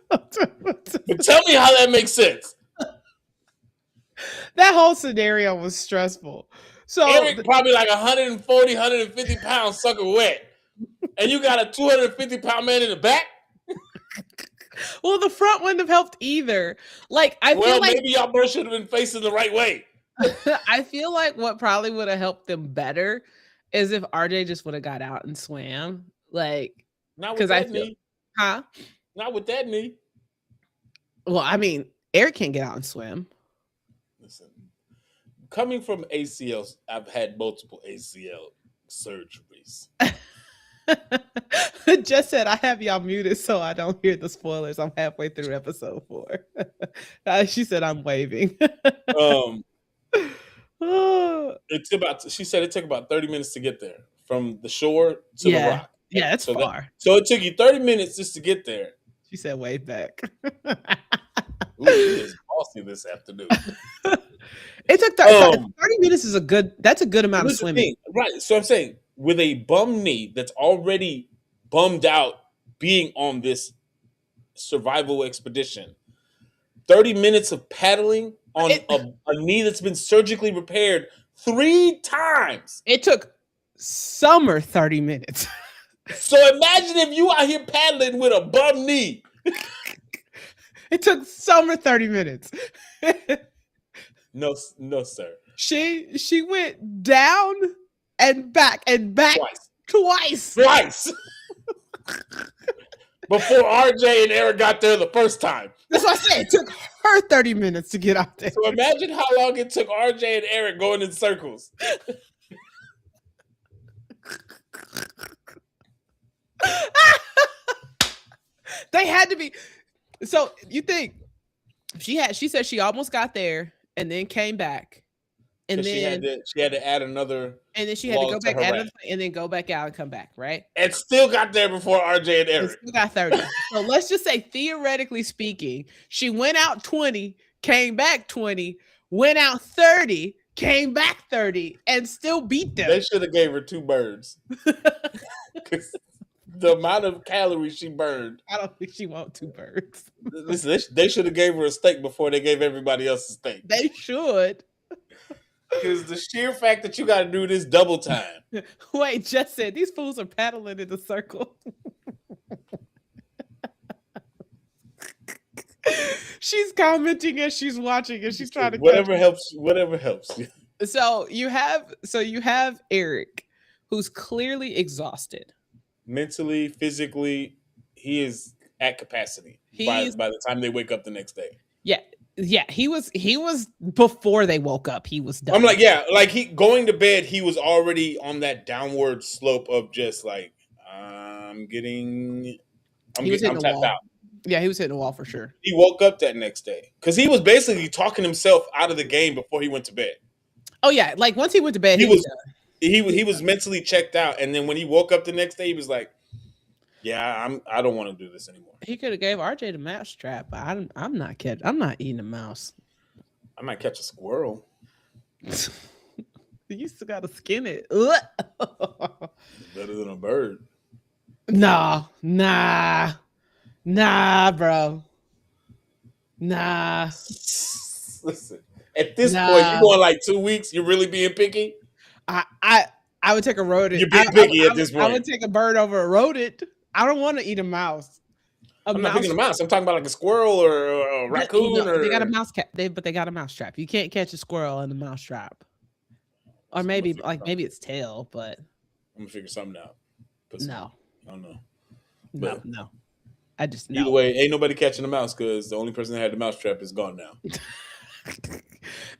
But tell me how that makes sense. That whole scenario was stressful. So Eric probably like 140, 150 pounds sucking wet. And you got a 250-pound man in the back? Well, the front wouldn't have helped either. Like, I feel like maybe y'all both should have been facing the right way. I feel like what probably would have helped them better is if RJ just would have got out and swam. Like, not with that knee. Not with that knee. Well, I mean, Eric can't get out and swim. Listen, coming from ACLs, I've had multiple ACL surgeries. Just said I have y'all muted so I don't hear the spoilers. I'm halfway through episode 4. She said I'm waving. She said it took about 30 minutes to get there from the shore to the rock. Yeah, it's far. So it took you 30 minutes just to get there. She said wave back. Ooh, she is bossy this afternoon. It took 30 minutes that's a good amount of swimming. Right. So I'm saying with a bum knee that's already bummed out being on this survival expedition, 30 minutes of paddling on a knee that's been surgically repaired 3 times. It took Summer 30 minutes. So imagine if you out here paddling with a bum knee. It took Summer 30 minutes. No, sir. She went down and back twice. before RJ and Eric got there the first time. That's what I said. It took her 30 minutes to get out there. So imagine how long it took RJ and Eric going in circles. They had to be. So you think she said she almost got there and then came back. And then she had to add another, and then she had to go back out and then go back out and come back, right? And still got there before RJ and Eric. And still got 30. So let's just say, theoretically speaking, she went out 20, came back 20, went out 30, came back 30, and still beat them. They should have gave her 2 birds. Because the amount of calories she burned. I don't think she wants 2 birds. Listen, they should have gave her a steak before they gave everybody else a steak. They should. Because the sheer fact that you got to do this double time. Wait, Jess said these fools are paddling in the circle. She's commenting as she's watching, and she's trying to whatever helps. So you have Eric, who's clearly exhausted, mentally, physically. He is at capacity by the time they wake up the next day. Yeah, he was before they woke up. He was done. I'm like, yeah, like he going to bed. He was already on that downward slope of just like I'm tapped out. Yeah, he was hitting the wall for sure. He woke up that next day because he was basically talking himself out of the game before he went to bed. Oh yeah, like once he went to bed, he was mentally checked out, and then when he woke up the next day, he was like, "Yeah, I don't want to do this anymore." He could have gave RJ the mouse trap, but I'm not eating a mouse. I might catch a squirrel. You still gotta skin it. Better than a bird. Nah, bro. Nah. Listen, at this point, you're going like 2 weeks. You're really being picky. I would take a rodent. You're being picky at this point. I would take a bird over a rodent. I don't want to eat a mouse. I'm not picking a mouse. I'm talking about like a squirrel or a raccoon. They got a mouse but they got a mouse trap. You can't catch a squirrel in the mouse trap. Or maybe its tail, but I'm gonna figure something out. No. I don't know. No. I just either way, ain't nobody catching a mouse because the only person that had the mouse trap is gone now.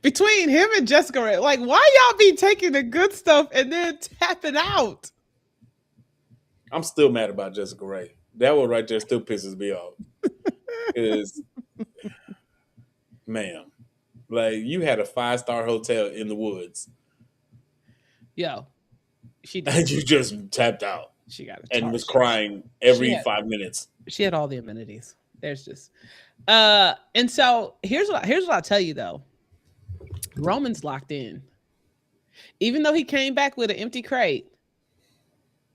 Between him and Jessica, like, why y'all be taking the good stuff and then tapping out? I'm still mad about Jessica Rae. That one right there still pisses me off. Because, ma'am, like you had a 5-star hotel in the woods. Yo, she did. And you just tapped out. She got and was crying every 5 minutes. She had all the amenities. There's just, and so here's what I'll tell you though. Roman's locked in. Even though he came back with an empty crate,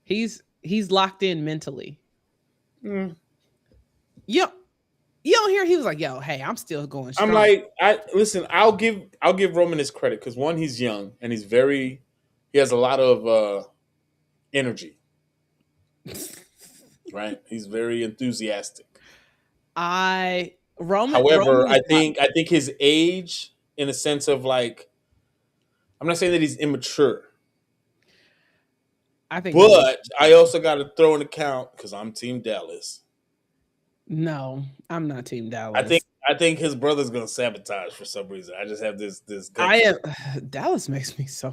he's locked in mentally. You don't hear he was like, yo, hey, I'm still going strong. I'm like, I'll give Roman his credit because one, he's young and he has a lot of energy. Right? He's very enthusiastic. However, I think his age, in a sense of like, I'm not saying that he's immature. But I also got to throw in account because I'm Team Dallas. No, I'm not Team Dallas. I think his brother's gonna sabotage for some reason. I just have this. Dallas makes me so. I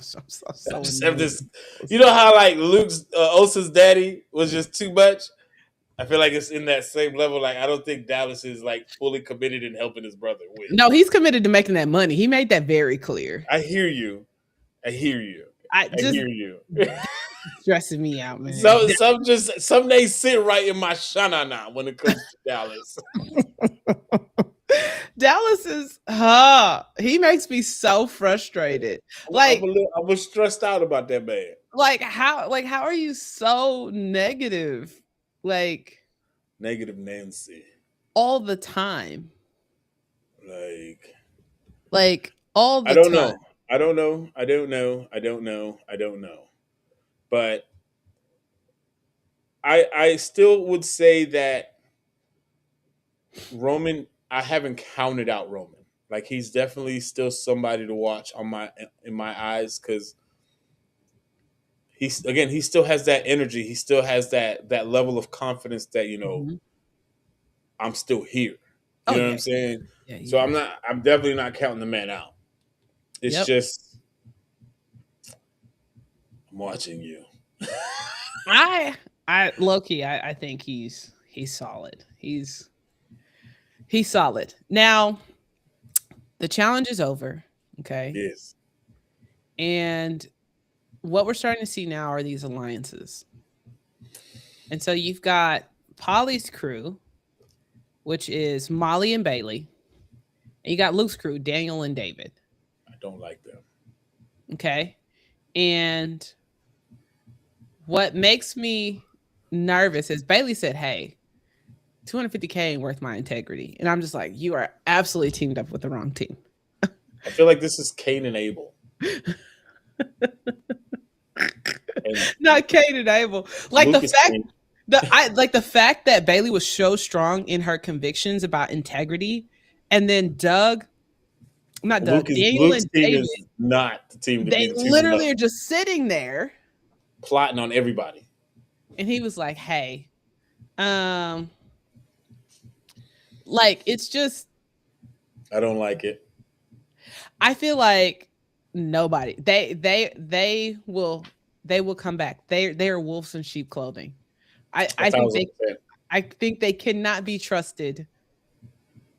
just have this. You know how like Luke's Osa's daddy was just too much. I feel like it's in that same level. Like I don't think Dallas is like fully committed in helping his brother win. No, he's committed to making that money. He made that very clear. I hear you. I hear you. Stressing me out, man. Some days sit right in my shanana when it comes to Dallas. Dallas is he makes me so frustrated. Like I was stressed out about that man. Like how are you so negative? Like negative Nancy. All the time. Like all the time. I don't know. But I still would say that Roman, I haven't counted out Roman. Like he's definitely still somebody to watch in my eyes because he still has that energy. He still has that level of confidence that, I'm still here. You Oh know what yeah, I'm saying? yeah, So yeah. I'm definitely not counting the man out. It's Yep. just I'm watching you. I I low key, I think he's solid. He's solid. Now the challenge is over. Okay. Yes. And what we're starting to see now are these alliances. And so you've got Polly's crew, which is Molly and Bailey. And you got Luke's crew, Daniel and David. I don't like them. Okay. And what makes me nervous is Bailey said, hey, 250K ain't worth my integrity. And I'm just like, you are absolutely teamed up with the wrong team. I feel like this is Cain and Abel. And Not Kate and Abel. Like the Luke is fact Cain. the fact that Bailey was so strong in her convictions about integrity, and then not Doug, Daniel Luke's and team David, is not the team to they be teaming up, literally are just sitting there, plotting on everybody. and he was like, "Hey, um, like it's just I don't like it. I feel like nobody they will come back. They are wolves in sheep clothing. I think they 1,000%. I think they cannot be trusted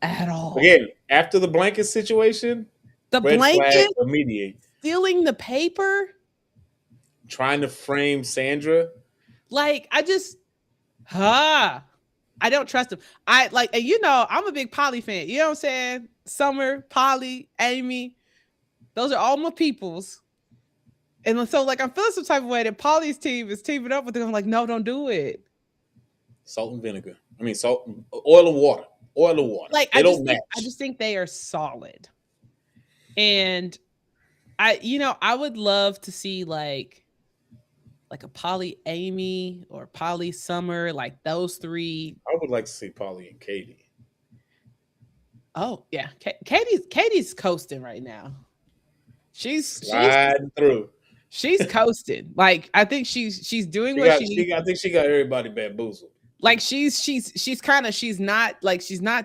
at all. Again, after the blanket situation, The red flag blanket immediate. stealing the paper, Trying to frame Sandra. like I don't trust him. I like, and you know, I'm a big Polly fan. You know what I'm saying? Summer, Polly, Amy, those are all my peoples. And so, like, I'm feeling some type of way that Polly's team is teaming up with them. I'm like, no, don't do it. Salt and vinegar. I mean, oil and water. Oil and water. Like, They don't match. I just think they are solid. And I would love to see like a Polly Amy or Polly Summer, like those three. I would like to see Polly and Katie. Oh yeah, Katie's coasting right now. Sliding through. She's coasting. Like I think she's doing what she needs. I think she got everybody bamboozled. Like she's kind of she's not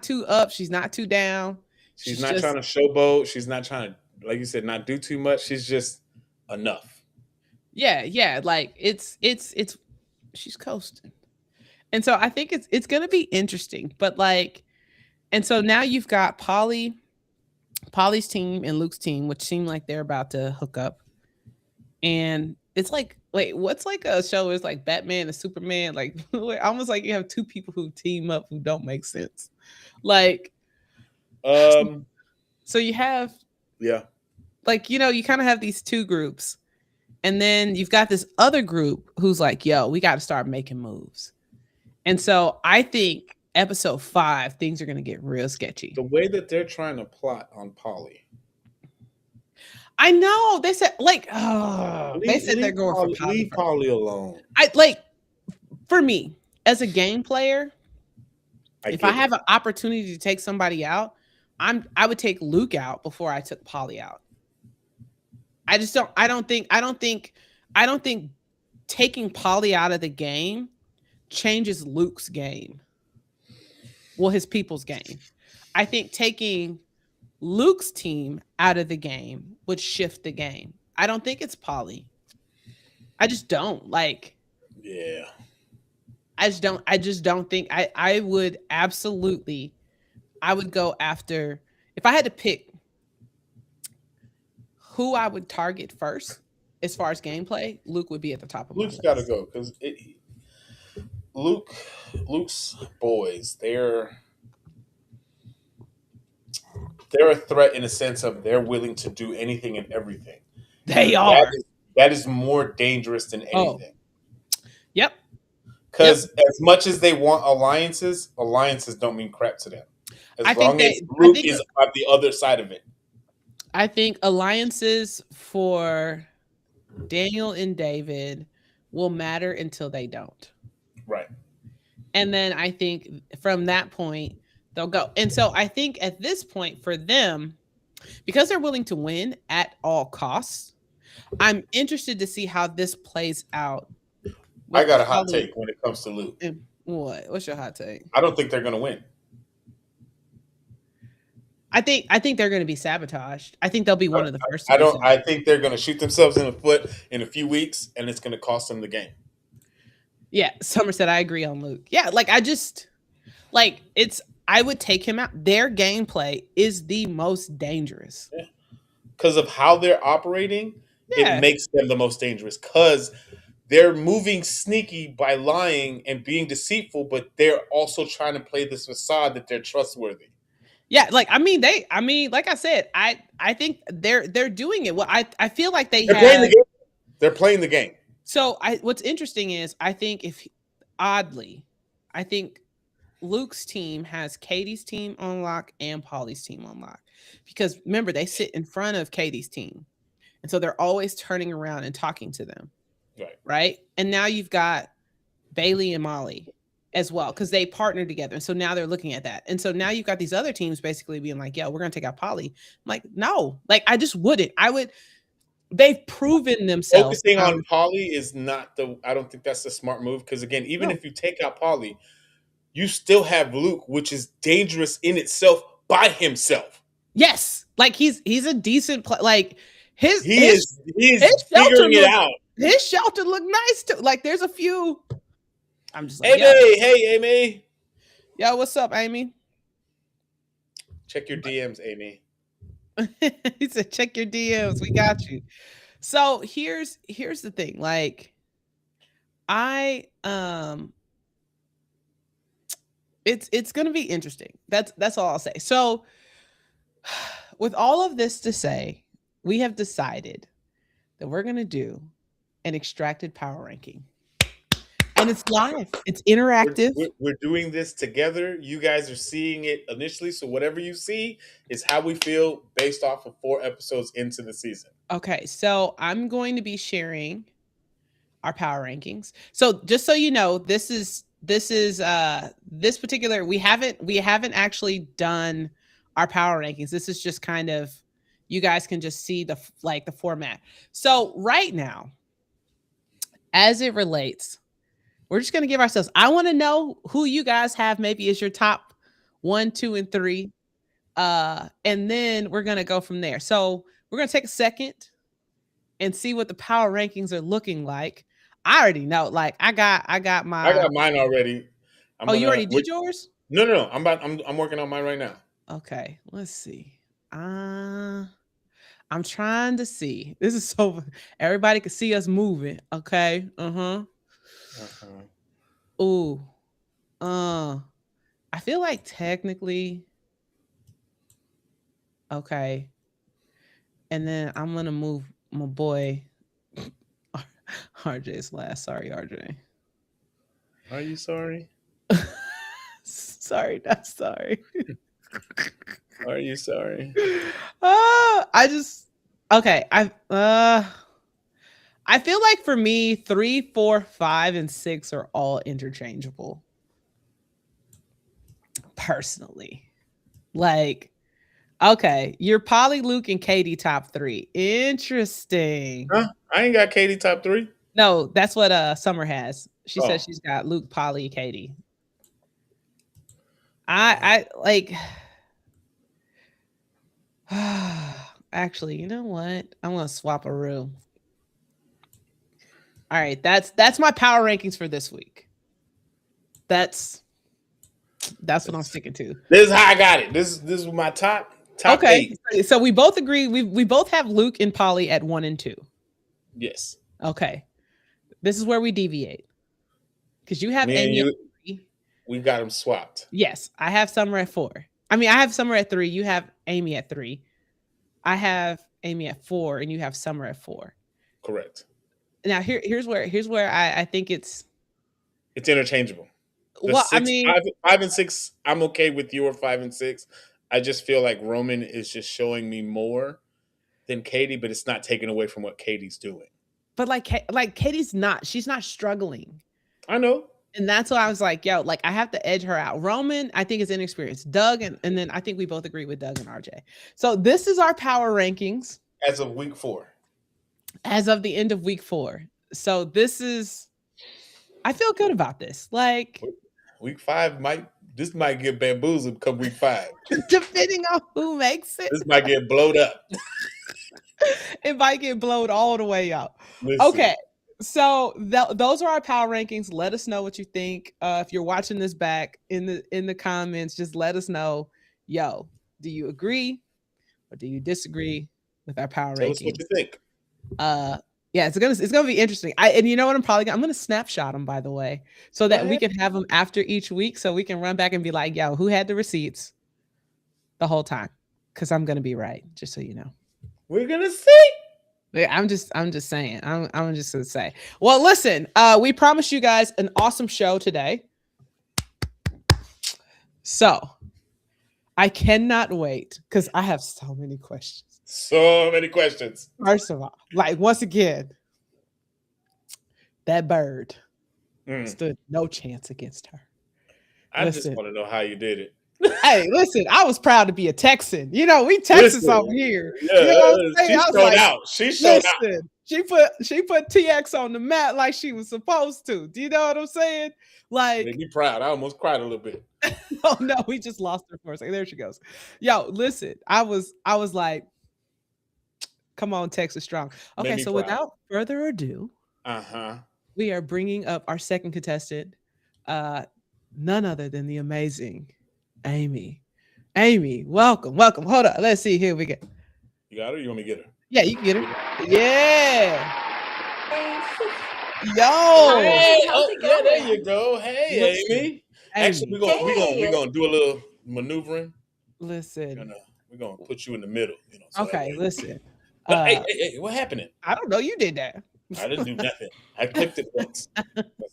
too up, she's not too down. She's not trying to showboat. She's not trying to, like you said, not do too much. She's just enough. Yeah. Like it's she's coasting. And so I think it's gonna be interesting. But like, and so now you've got Polly's team and Luke's team, which seem like they're about to hook up. And it's like, wait, what's like a show where it's like Batman and Superman? Like almost like you have two people who team up who don't make sense. Like so you have like, you kind of have these two groups. And then you've got this other group who's like, yo, we got to start making moves. And so I think episode 5, things are going to get real sketchy. The way that they're trying to plot on Polly. I know. They said like, oh, they said they're going for Polly. Leave Polly alone. I like, for me as a game player, if I have an opportunity to take somebody out, I would take Luke out before I took Polly out. I don't think taking Polly out of the game changes Luke's game. Well, his people's game. I think taking Luke's team out of the game would shift the game. I don't think it's Polly. I just don't like. Yeah. I just don't think I would absolutely. I would go after, if I had to pick who I would target first as far as gameplay, Luke would be at the top of my list. Luke's got to go because Luke's boys, they're a threat in the sense of they're willing to do anything and everything. They are. That is more dangerous than anything. Yep. Because as much as they want alliances don't mean crap to them. As long as Luke is on the other side of it. I think alliances for Daniel and David will matter until they don't. Right. And then I think from that point, they'll go. And so I think at this point for them, because they're willing to win at all costs, I'm interested to see how this plays out. I got a hot take when it comes to Luke. What? What's your hot take? I don't think they're going to win. I think they're going to be sabotaged. I think they'll be one of the first to I be don't. I sabotaged. think they're going to shoot themselves in the foot in a few weeks, and it's going to cost them the game. Yeah, Summer said I agree on Luke. Yeah, like I just like it's I would take him out. Their gameplay is the most dangerous. Because of how they're operating, it Yeah. makes them the most dangerous. Because they're moving sneaky by lying and being deceitful, but they're also trying to play this facade that they're trustworthy. Yeah, like I mean, like I said, I think they're doing it. Well, I feel like they They're playing the have game. They're playing the game. so I what's interesting is I think if oddly, I think Luke's team has Katie's team on lock and Polly's team on lock. Because remember, they sit in front of Katie's team. And so they're always turning around and talking to them. Right. Right. And now you've got Bailey and Molly as well, because they partnered together. And so now they're looking at that. And so now you've got these other teams basically being like, yeah, we're going to take out Polly. I'm like, no, like I just wouldn't. I would. They've proven themselves. Focusing on Polly is not the. I don't think that's the smart move. Because again, even No. if you take out Polly, you still have Luke, which is dangerous in itself by himself. Yes, like he's a decent like his He is shelter figuring it out. His shelter look nice too. Like there's a few. I'm just like, Amy, hey Amy, yo, what's up, Amy? check your DMs, Amy. He said, check your DMs. We got you. So here's the thing. Like, I it's gonna be interesting. That's all I'll say. So with all of this to say, we have decided that we're gonna do an extracted power ranking. And it's live. It's interactive. We're doing this together. You guys are seeing it initially, so whatever you see is how we feel based off of 4 episodes into the season. Okay, so I'm going to be sharing our power rankings. So just so you know, this particular we haven't actually done our power rankings. This is just kind of you guys can just see the format. So right now, as it relates, we're just going to give ourselves. I want to know who you guys have maybe as your top 1, 2, and 3. And then we're going to go from there. So we're going to take a second and see what the power rankings are looking like. I already know. Like I got mine already. You already did yours? No. I'm working on mine right now. Okay, let's see. I'm trying to see. This is so everybody can see us moving. Okay. Ooh. I feel like technically. Okay. And then I'm gonna move my boy RJ's last. Sorry, RJ. Are you sorry? Sorry, not sorry. Are you sorry? Okay. I feel like for me, 3, 4, 5, and 6 are all interchangeable. Personally. Like, okay, you're Polly, Luke, and Katie top 3. Interesting. Huh? I ain't got Katie top 3. No, that's what Summer has. She says she's got Luke, Polly, Katie. I like actually, you know what? I'm gonna swap a room. All right, that's my power rankings for this week. That's what I'm sticking to. This is how I got it. This is my top okay. 8. So we both agree. We both have Luke and Polly at 1 and 2. Yes. Okay. This is where we deviate. Because you have Amy at 3. We got them swapped. Yes, I have Summer at 4. I mean, I have Summer at 3. You have Amy at 3. I have Amy at 4, and you have Summer at 4. Correct. Now here's where I think it's interchangeable. I mean 5 and 6, I'm okay with your 5 and 6. I just feel like Roman is just showing me more than Katie, but it's not taken away from what Katie's doing. But like Katie's she's not struggling. I know. And that's why I was like, yo, like I have to edge her out. Roman, I think is inexperienced. Doug, and then I think we both agree with Doug and RJ. So this is our power rankings. As of week 4. As of the end of week 4. So this is, I feel good about this. Like week 5 might This might get bamboozled come week 5. Depending on who makes it, This might get blowed up. it might get blowed all the way up. Listen. Okay. So those are our power rankings. Let us know what you think. If you're watching this back in the comments, just let us know. Yo, do you agree or do you disagree with our power Tell rankings? us what you think. Yeah, it's gonna be interesting. And you know what? I'm gonna snapshot them, by the way, so that we can have them after each week, so we can run back and be like, yo, who had the receipts the whole time? Because I'm gonna be right, just so you know. We're gonna see. I'm just saying. I'm just gonna say. Well, listen, we promised you guys an awesome show today. So I cannot wait because I have so many questions. So many questions. First of all, like once again, that bird stood no chance against her. I just want to know how you did it. Hey, listen, I was proud to be a Texan. You know, we Texans over here. Yeah, you know what I'm saying? She showed out. She showed out. She put TX on the mat like she was supposed to. Do you know what I'm saying? Like, made me proud. I almost cried a little bit. Oh no, we just lost her for a second. There she goes. Yo, listen, I was like, come on, Texas strong. Okay, so without further ado, we are bringing up our second contestant, none other than the amazing Amy. Amy, welcome. Hold on. Let's see. Here we go. You got her? You want me to get her? Yeah, you can get her. Yeah. Yo. Hey, yeah, there you go. Hey, Amy. Actually, we're gonna do a little maneuvering. Listen. We're gonna put you in the middle. So okay, listen. But hey, what happened? I don't know. You did that. I didn't do nothing. I clicked it once.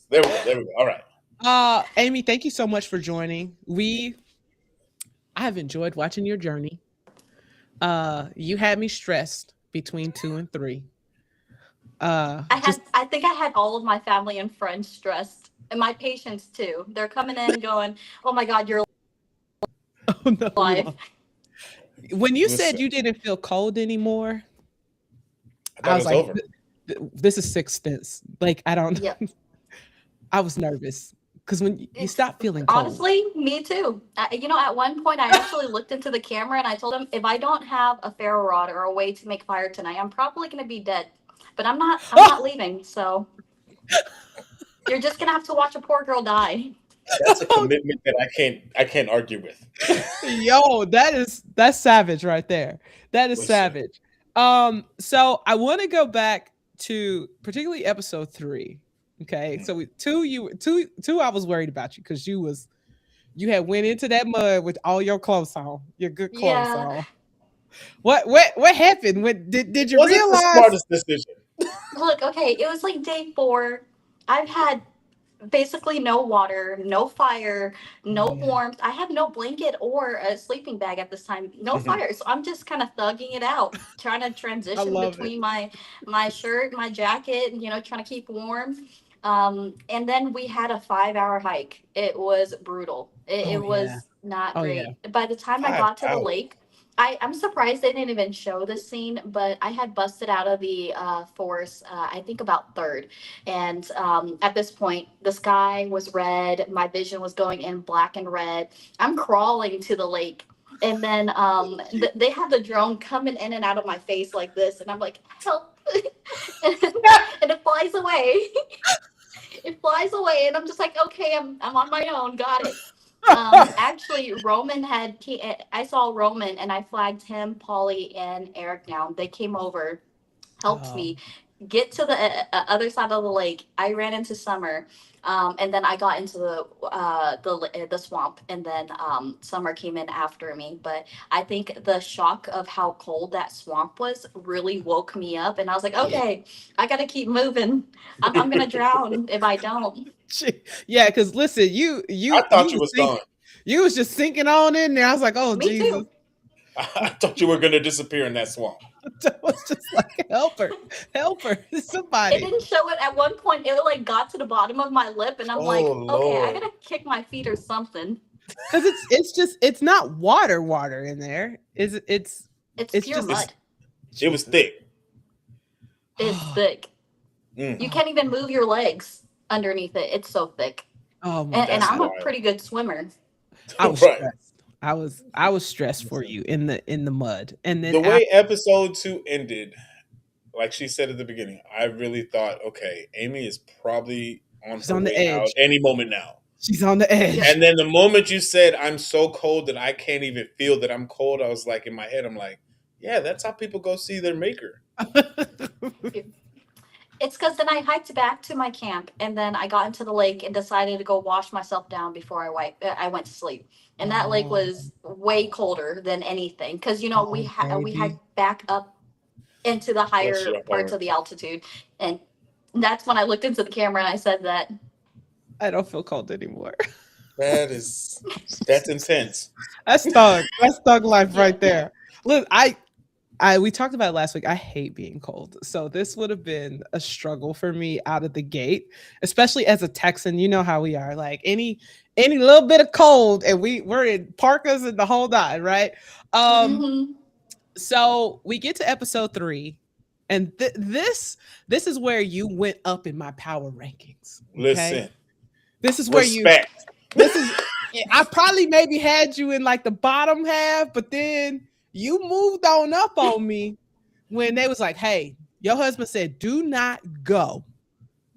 There we go. All right. Amy, thank you so much for joining. I have enjoyed watching your journey. You had me stressed between 2 and 3. I think I had all of my family and friends stressed, and my patients too. They're coming in going, "Oh my God, you're alive." When you said you didn't feel cold anymore, I was like, over. This is sixth sense. Like, I don't. Yep. I was nervous because when you stop feeling cold. Honestly, me too. At one point I actually looked into the camera and I told them, if I don't have a ferro rod or a way to make fire tonight, I'm probably going to be dead. But I'm not leaving. So you're just going to have to watch a poor girl die. That's a commitment that I can't argue with. Yo, that's savage right there. That is savage. So I want to go back to particularly episode 3. Okay, so two I was worried about you because you had went into that mud with all your clothes on, your good clothes on. What happened? Did you realize? The smartest decision. Look, okay, it was like day 4. I've had basically no water, no fire, no warmth. I have no blanket or a sleeping bag at this time. No fire. So I'm just kind of thugging it out, trying to transition between my shirt, my jacket, and trying to keep warm. And then we had a 5-hour hike. It was brutal. It was not great. Yeah. By the time I got to the lake, I'm surprised they didn't even show the scene, but I had busted out of the forest, I think about 3rd. And at this point, the sky was red. My vision was going in black and red. I'm crawling to the lake. And then they had the drone coming in and out of my face like this. And I'm like, help. and it flies away. It flies away. And I'm just like, okay, I'm on my own. Got it. Actually, I saw Roman and I flagged him, Paulie, and Eric down. They came over, helped me get to the other side of the lake. I ran into Summer, and then I got into the swamp, and then Summer came in after me. But I think the shock of how cold that swamp was really woke me up, and I was like, okay, I gotta keep moving. I'm gonna drown if I don't. Yeah, because listen, I thought you was gone. You was just sinking on in there. I was like, oh, Me Jesus. Too. I thought you were going to disappear in that swamp. I was just like, help her, somebody. It didn't show it at one point. It like got to the bottom of my lip, and I'm like, okay, I gotta kick my feet or something. Because it's not water in there. It's pure just mud. It was thick. It's thick. You can't even move your legs underneath it. It's so thick. Oh my! And I'm a pretty good swimmer. I was Right. stressed. I was stressed for you in the mud. And then The after way episode 2 ended, like she said at the beginning, I really thought, okay, Amy is probably on she's her on the way out edge. any moment now. She's on the Yeah. edge. And then the moment you said, I'm so cold that I can't even feel that I'm cold, I was like, in my head, I'm like, yeah, that's how people go see their maker. It's because then I hiked back to my camp, and then I got into the lake and decided to go wash myself down before I went to sleep. And that lake Oh, was way colder than anything because we oh, we baby. hiked back up into the Bless higher your parts heart. of the altitude, and that's when I looked into the camera and I said that. I don't feel cold anymore. That's intense. That's thug. That's thug life Yeah. right there. Look, I we talked about it last week. I hate being cold. So this would have been a struggle for me out of the gate, especially as a Texan. You know how we are. Like any little bit of cold and we're in parkas and the whole nine, right? Um Hmm. so we get to episode 3 and this is where you went up in my power rankings, okay? Listen, This is where you respect. this is I probably maybe had you in like the bottom half, but then you moved on up on me when they was like, "Hey, your husband said do not go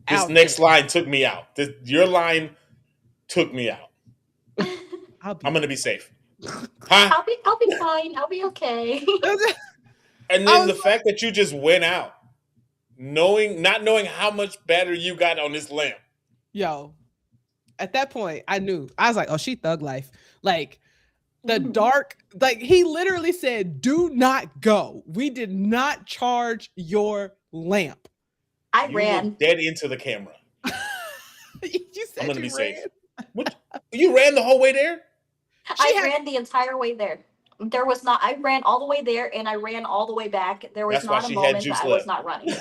This out next there." line took me out. Your line took me out. I'll be I'm gonna be safe. Huh? I'll be fine. I'll be okay. And I then was the fact that you just went out, not knowing how much better you got on this lamp. yo, at that point, I knew. I was like, "Oh, she thug life." Like the Mhm. dark, like he literally said, "Do not go. We did not charge your lamp." I You ran. look dead into the camera. You I'm said gonna you be ran. safe. What? You ran the whole way there? She I had ran the entire way there. There was not. I ran all the way there, and I ran all the way back. There was That's why not a she had moment that juice I was left. not running.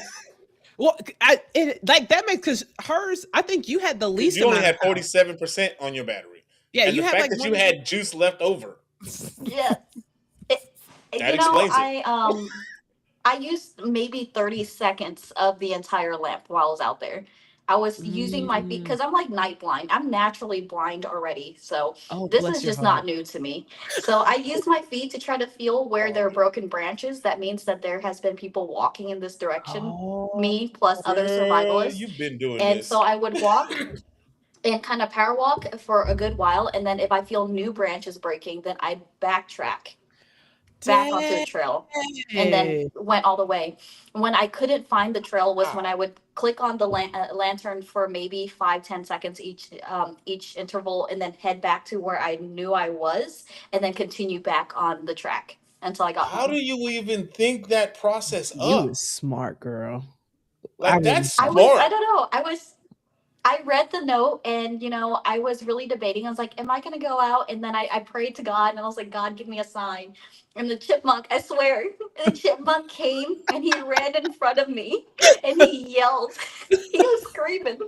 well, like that makes because hers. I think you had the Because least you only amount of had power. 47% on your battery. Yeah, And you the had fact like that you one. had juice left over, Yeah. It, that you know, explains it. I used maybe 30 seconds of the entire lamp while I was out there. I was using my feet Mm. because I'm like night blind. I'm naturally blind already. So Oh, this bless is your just not heart. new to me. So I used my feet to try to feel where Oh, there are yeah. broken branches. That means that there has been people walking in this direction, Oh, me plus other Girl, survivalists. you've been doing And this. so I would walk and kind of power walk for a good while. And then if I feel new branches breaking, then I backtrack back onto the dang. trail and then went all the way. When I couldn't find the trail was when Wow. I would click on the lantern for maybe 5-10 seconds each interval, and then head back to where I knew I was, and then continue back on the track until I got How do home. you even think that process You is up? smart, girl. I Like, wouldn't that's have. I smart. don't know. I read the note, and I was really debating. I was like, am I going to go out? And then I prayed to God, and I was like, God, give me a sign. And the chipmunk, I swear, the chipmunk came and he ran in front of me and he yelled. He was screaming.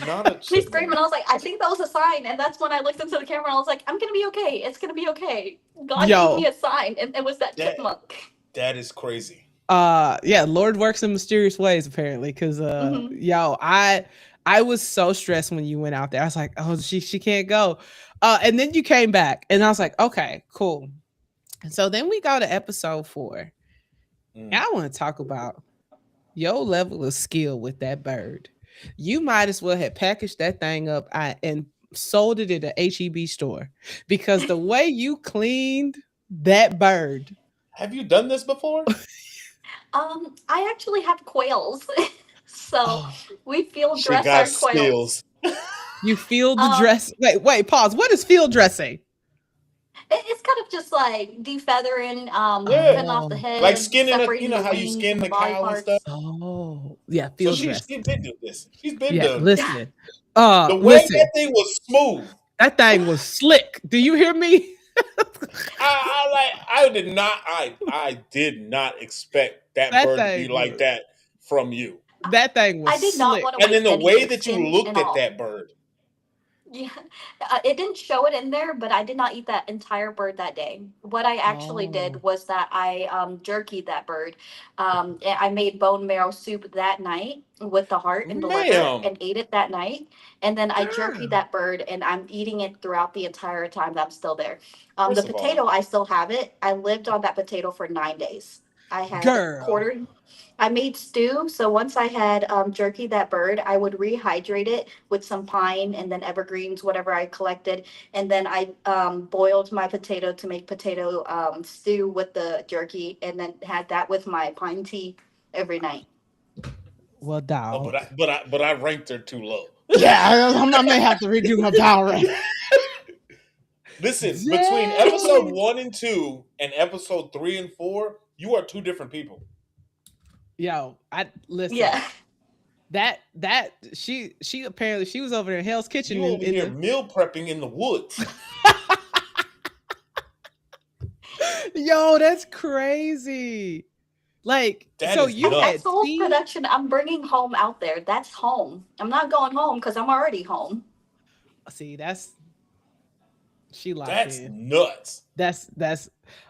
Not a He's screaming. chipmunk. I was like, I think that was a sign. And that's when I looked into the camera and I was like, I'm going to be okay. It's going to be okay. God gave me Yo, a sign, and it was that That chipmunk. that is crazy. yeah, Lord works in mysterious ways apparently. Cause Hmm. yo, I was so stressed when you went out there. I was like, oh, she can't go. And then you came back, and I was like, okay, cool. And so then we go to episode 4. Mm. And I want to talk about your level of skill with that bird. You might as well have packaged that thing up and sold it at a HEB store because the way you cleaned that bird. Have you done this before? I actually have quails. So Oh, we field She dress got our quails. skills. you field the Um, dress. Wait, pause. What is field dressing? it's kind of just like defeathering, Yeah. cutting off the Oh, Like head, skinning a, separating the how you wings skin and the the body cow and stuff. parts. oh, yeah, So field she's dress. been doing this. She's been Yeah, done. listen. The way Listen. that thing was smooth. That thing was slick. Do you hear me? I did not expect that That bird to be thing like was that from you. that thing was I did not slick. want to And then waste the way anything, that you skin and looked at all. that bird, Yeah, it didn't show it in there, but I did not eat that entire bird that day. What I actually Oh, did was that I jerkied that bird. And I made bone marrow soup that night with the heart and the liver Ma'am. and ate it that night. And then I jerkied girl. that bird, and I'm eating it throughout the entire time that I'm still there. The First of potato, all, I still have it. I lived on that potato for 9 days. I had Girl. quartered. I made stew. So once I had jerky that bird, I would rehydrate it with some pine and then evergreens, whatever I collected. And then I boiled my potato to make potato stew with the jerky, and then had that with my pine tea every night. Well, oh, dog. but I ranked her too low. Yeah, I may have to redo my power rank. Listen, between episode Dang. 1 and 2 and episode 3 and 4, you are two different people. Yo, I listen. Yeah. That she apparently she was over there in Hell's Kitchen You over in here the meal prepping in the woods. yo, that's crazy. Like, That so is you I nuts. had told seen production I'm bringing home out there. That's home. I'm not going home because I'm already home. see that's she locked That's in. nuts. That's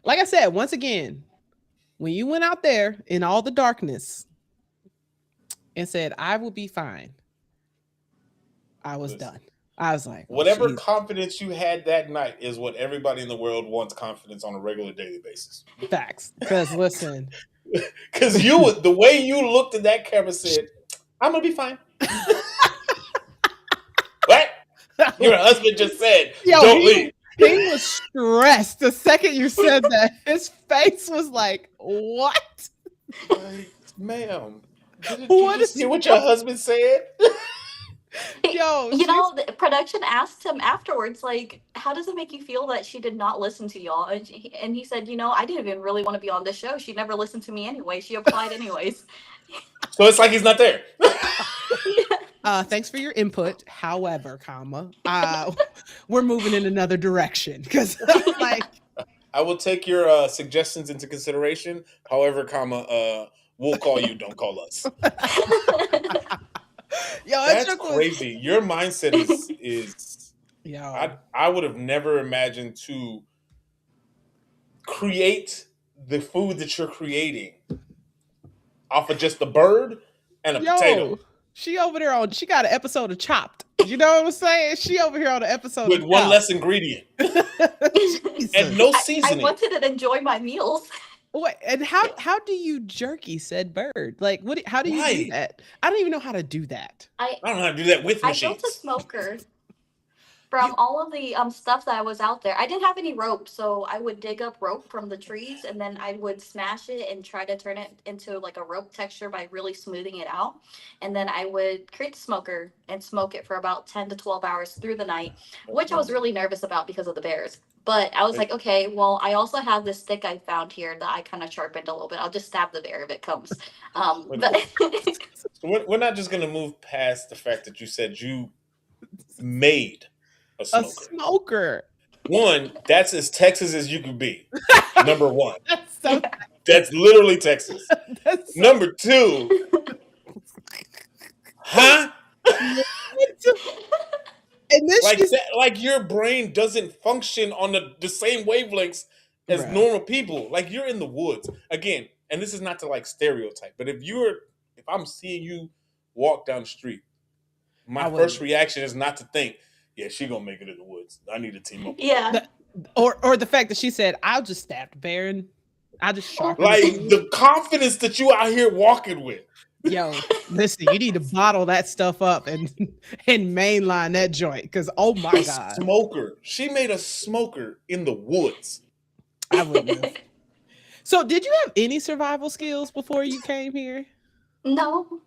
like I said, once again, when you went out there in all the darkness and said, I will be fine, I was Listen, done. I was like, oh whatever she's confidence you had that night is what everybody in the world wants confidence on a regular daily basis. facts. Cause listen, Because the way you looked at that camera said, I'm gonna be fine. What? Your husband just said, yo, don't leave. he was stressed the second you said that. His face was like, what? Like, ma'am, didn't you What just is hear what your husband said? yo? You She's know, the production asked him afterwards, like, how does it make you feel that she did not listen to y'all? And he said, I didn't even really want to be on this show. She never listened to me anyway. She applied anyways. So it's like he's not there. thanks for your input. However, comma, we're moving in another direction because like I will take your suggestions into consideration. However, comma, we'll call you. Don't call us. yo, that That's joke was crazy. Your mindset is. yo. I would have never imagined to create the food that you're creating off of just a bird and a potato Yo, she over there on. She got an episode of Chopped. You know what I'm saying? She over here on an episode with of one Chopped. less ingredient and Jesus. no I seasoning. wanted to enjoy my meals. Wait, and how do you jerky said bird? Like what? How do you do Right. that? I don't even know how to do that. I I don't know how to do that with I built a machines. smoker You from all of the stuff that was out there. I didn't have any rope, so I would dig up rope from the trees, and then I would smash it and try to turn it into like a rope texture by really smoothing it out. And then I would create the smoker and smoke it for about 10 to 12 hours through the night, which I was really nervous about because of the bears. But I was Wait, like, okay, well, I also have this stick I found here that I kind of sharpened a little bit. I'll just stab the bear if it comes. wait a But minute. So we're not just going to move past the fact that you said you made a a smoker. smoker. One, that's as Texas as you can be. Number one, That's so yeah. that's literally Texas. that's so Number two, huh? and then Like she's that, like your brain doesn't function on the same wavelengths as bruh, normal people. Like you're in the woods again, and this is not to like stereotype, but if I'm seeing you walk down the street, my I first wouldn't. reaction is not to think, yeah, she gonna make it in the woods. I need to team up with her. Yeah. The, or the fact that she said, I'll just stab the bear and I'll just Well, sharpen the Like tool. the confidence that you out here walking with. Yo, listen, you need to bottle that stuff up and and mainline that joint because oh my A god, smoker. She made a smoker in the woods. I wouldn't have. So, did you have any survival skills before you came here? no.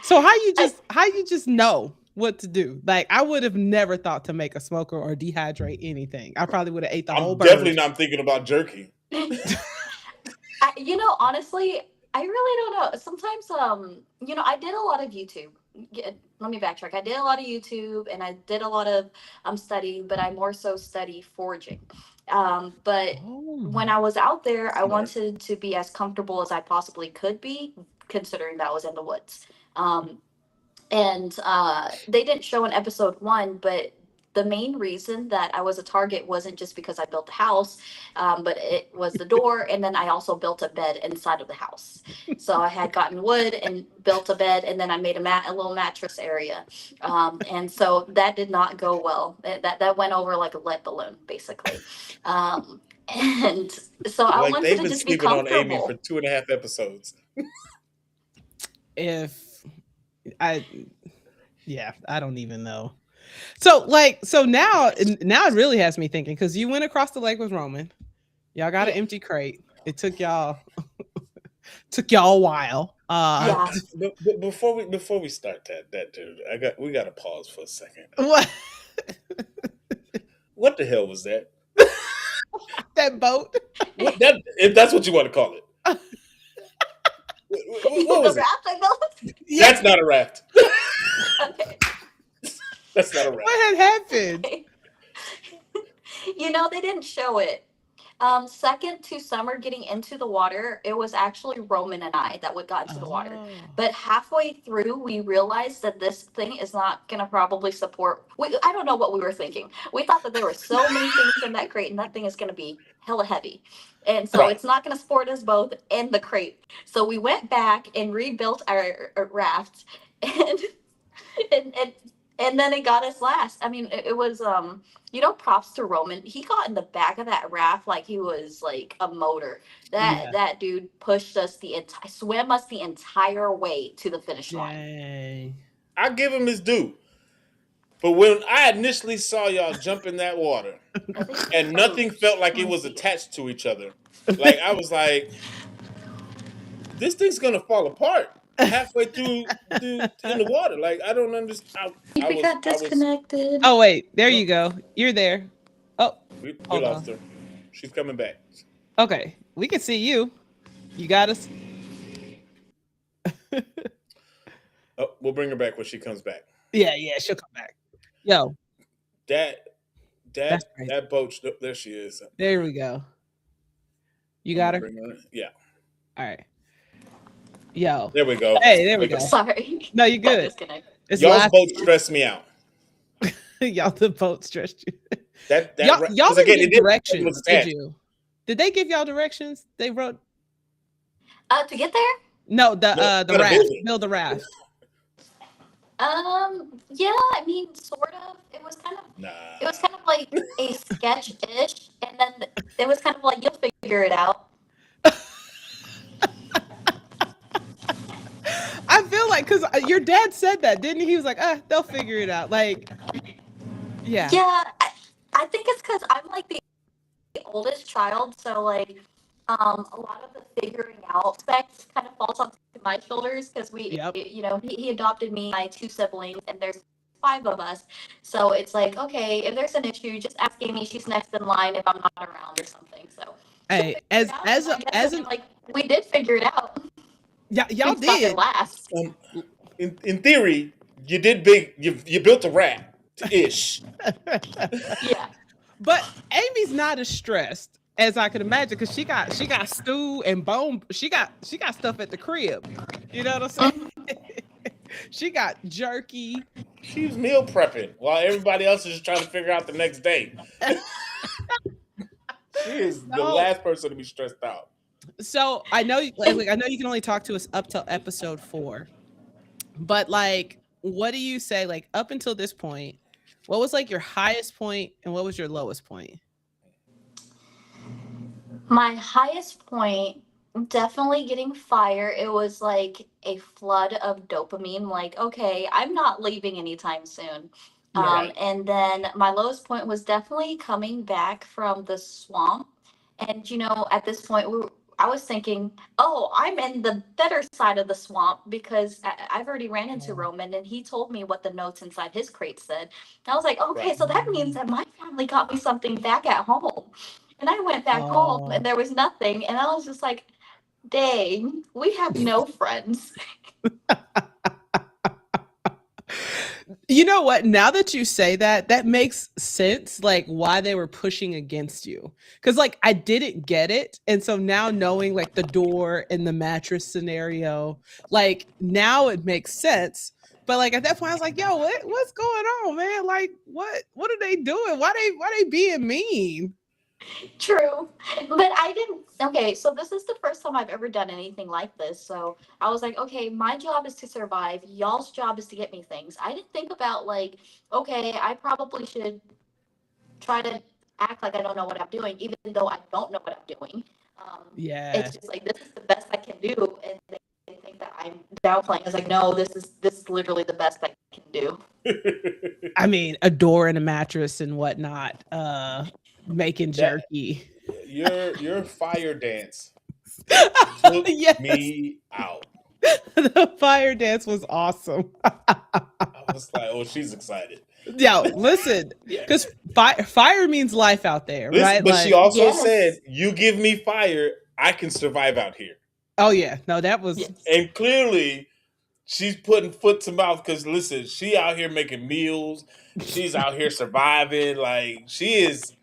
So I, how you just know what to do? Like I would have never thought to make a smoker or dehydrate anything. I probably would have ate the whole I'm definitely bird. not thinking about jerky. honestly, I really don't know. Sometimes, I did a lot of YouTube. Let me backtrack. I did a lot of YouTube and I did a lot of studying, but I more so study foraging. But when Oh, I was out there, I Smart. wanted to be as comfortable as I possibly could be, considering that I was in the woods. And they didn't show in episode 1, but the main reason that I was a target wasn't just because I built the house, but it was the door, and then I also built a bed inside of the house. So I had gotten wood and built a bed, and then I made a little mattress area, and so that did not go well. That went over like a lead balloon, basically. And so I Like wanted they've to been just be sleeping on Amy for comfortable. 2.5 episodes. If I, yeah, I don't even know. So now it really has me thinking, because you went across the lake with Roman. Y'all got an Yeah. empty crate. It took y'all a while. Yeah. But before we start that dude, we got to pause for a second. What? What the hell was that? That boat? What that if that's what you want to call it? What The was it? raft I built. Yeah. That's not a raft. Okay. That's not a raft. What had happened? Okay. They didn't show it. Second to Summer getting into the water, it was actually Roman and I that would got into the water. Oh. But halfway through, we realized that this thing is not going to probably support. I don't know what we were thinking. We thought that there were so many things in that crate, and that thing is going to be hella heavy. And so Right. it's not going to support us both in the crate. So we went back and rebuilt our raft, and and and then it got us last. I mean, it was props to Roman. He got in the back of that raft like he was like a motor. Yeah. That dude pushed us swam us the entire way to the finish line. Dang. I give him his due. But when I initially saw y'all jump in that water and nothing felt like it was attached to each other, like I was like, this thing's gonna fall apart halfway through in the water. Like I don't understand. We got disconnected. Oh wait, there you go. You're there. Oh, We hold lost on. her. She's coming back. Okay, we can see you. You got us. Oh, we'll bring her back when she comes back. Yeah, she'll come back. Yo, That that's crazy. that boat. There she is. There we go. You got her? Bring her. Yeah. All right. Yo. There we go. Hey, there we go. Sorry. No, you Got good. disconnected. It's Y'all's live. boat stressed me out. Y'all, the boat stressed you. That Y'all 'cause didn't again, get it didn't- directions, it was did attached. you? Did they give y'all directions? They wrote To get there? no, the gotta raft. build it. Build the raft. Yeah, I mean, sort of. It was kind of Nah. like a sketch-ish, and then it was kind of like you'll figure it out. I feel like, because your dad said that, didn't he? He was like, they'll figure it out. Like, yeah. Yeah, I think it's because I'm like the oldest child, so like a lot of the figuring out aspects kind of falls onto my shoulders because Yep. he adopted me, my two siblings, and there's 5 of us. So it's like, okay, if there's an issue, just ask Amy. She's next in line if I'm not around or something. So Hey, as an like we did figure it out. y'all We stuck did. it last. In theory, you did big. You built a rat ish. Yeah. But Amy's not as stressed as I could imagine, because she got stew and bone. She got stuff at the crib. You know what I'm saying? She got jerky. She was meal prepping while everybody else is just trying to figure out the next day. She is the No. last person to be stressed out. So I know, I know you can only talk to us up till episode 4, but like, what do you say? Like, up until this point, what was like your highest point and what was your lowest point? My highest point, definitely getting fire. It was like a flood of dopamine. Like, okay, I'm not leaving anytime soon. Right. And then my lowest point was definitely coming back from the swamp. And at this point, I was thinking, oh, I'm in the better side of the swamp because I've already ran into Roman and he told me what the notes inside his crate said. And I was like, okay, Right. so that means that my family got me something back at home. And I went back home and there was nothing. And I was just like, dang, we have no friends. You know what? Now that you say that, that makes sense, like why they were pushing against you. Because like I didn't get it. And so now knowing like the door and the mattress scenario, like now it makes sense. But like at that point, I was like, yo, what's going on, man? Like, what are they doing? Why they being mean? True. But I didn't. Okay, so this is the first time I've ever done anything like this. So I was like, okay, my job is to survive. Y'all's job is to get me things. I didn't think about, like, okay, I probably should try to act like I don't know what I'm doing, even though I don't know what I'm doing. Yeah. It's just like, this is the best I can do. And they think that I'm downplaying. I was like, no, this is literally the best I can do. I mean, a door and a mattress and whatnot. Making jerky. Your fire dance took Yes. me out. The fire dance was awesome. I was like, oh, she's excited. Yo, listen, Yeah. because fire means life out there, Listen, right? but Like, she also Yes. said, you give me fire, I can survive out here. oh yeah, no, that was Yes. And clearly, she's putting foot to mouth because, listen, she out here making meals. She's out here surviving. Like, she is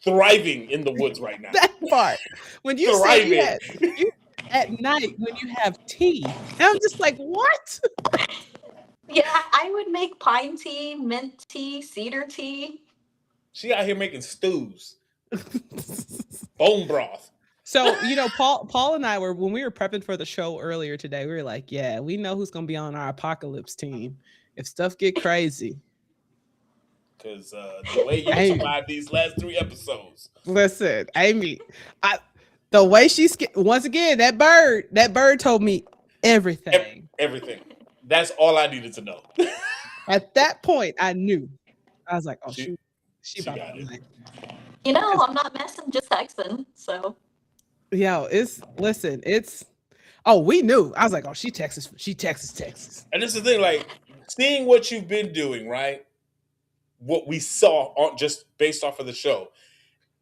thriving in the woods right now. that part. When you said Thriving. you at night when you have tea, and I'm just like, what? Yeah, I would make pine tea, mint tea, cedar tea. She out here making stews, bone broth. So, Paul and I were when we were prepping for the show earlier today, we were like, yeah, we know who's gonna be on our apocalypse team if stuff get crazy. Because the way you Hey. survived these last 3 episodes. Listen, Amy, the way once again, that bird told me everything. Everything. That's all I needed to know. At that point, I knew. I was like, oh, She she about got to it. like, You know, I'm not messing, just texting. So yo, we knew. I was like, oh, she Texas. And this is the thing, like, seeing what you've been doing, right? What we saw just based off of the show.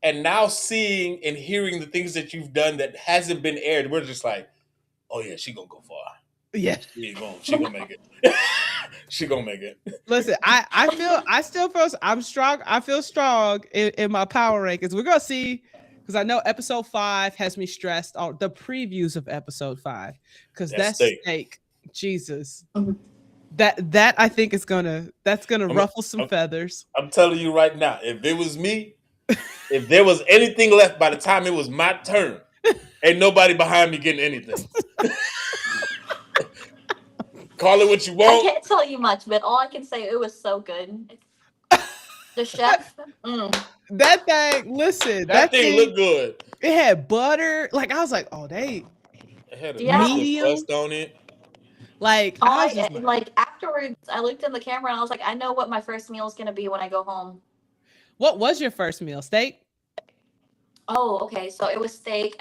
And now seeing and hearing the things that you've done that hasn't been aired, we're just like, oh yeah, she gonna go far. Yeah. She gonna make it. She gonna make it. Listen, I still feel I'm strong. I feel strong in my power rankings. We're gonna see because I know episode 5 has me stressed on the previews of episode 5 because That that steak, Jesus, that I think is gonna ruffle some feathers. I'm telling you right now, if it was me, if there was anything left by the time it was my turn, ain't nobody behind me getting anything. Call it what you I want. can't tell you much, but all I can say, it was so good. The chef, That thing, listen, That thing looked good. It had butter. Like I was like, oh, It had a Yeah. medium crust on it. Like I was just like afterwards, I looked in the camera and I was like, I know what my first meal is gonna be when I go home. what was your first meal? Steak? Oh, okay. So it was steak.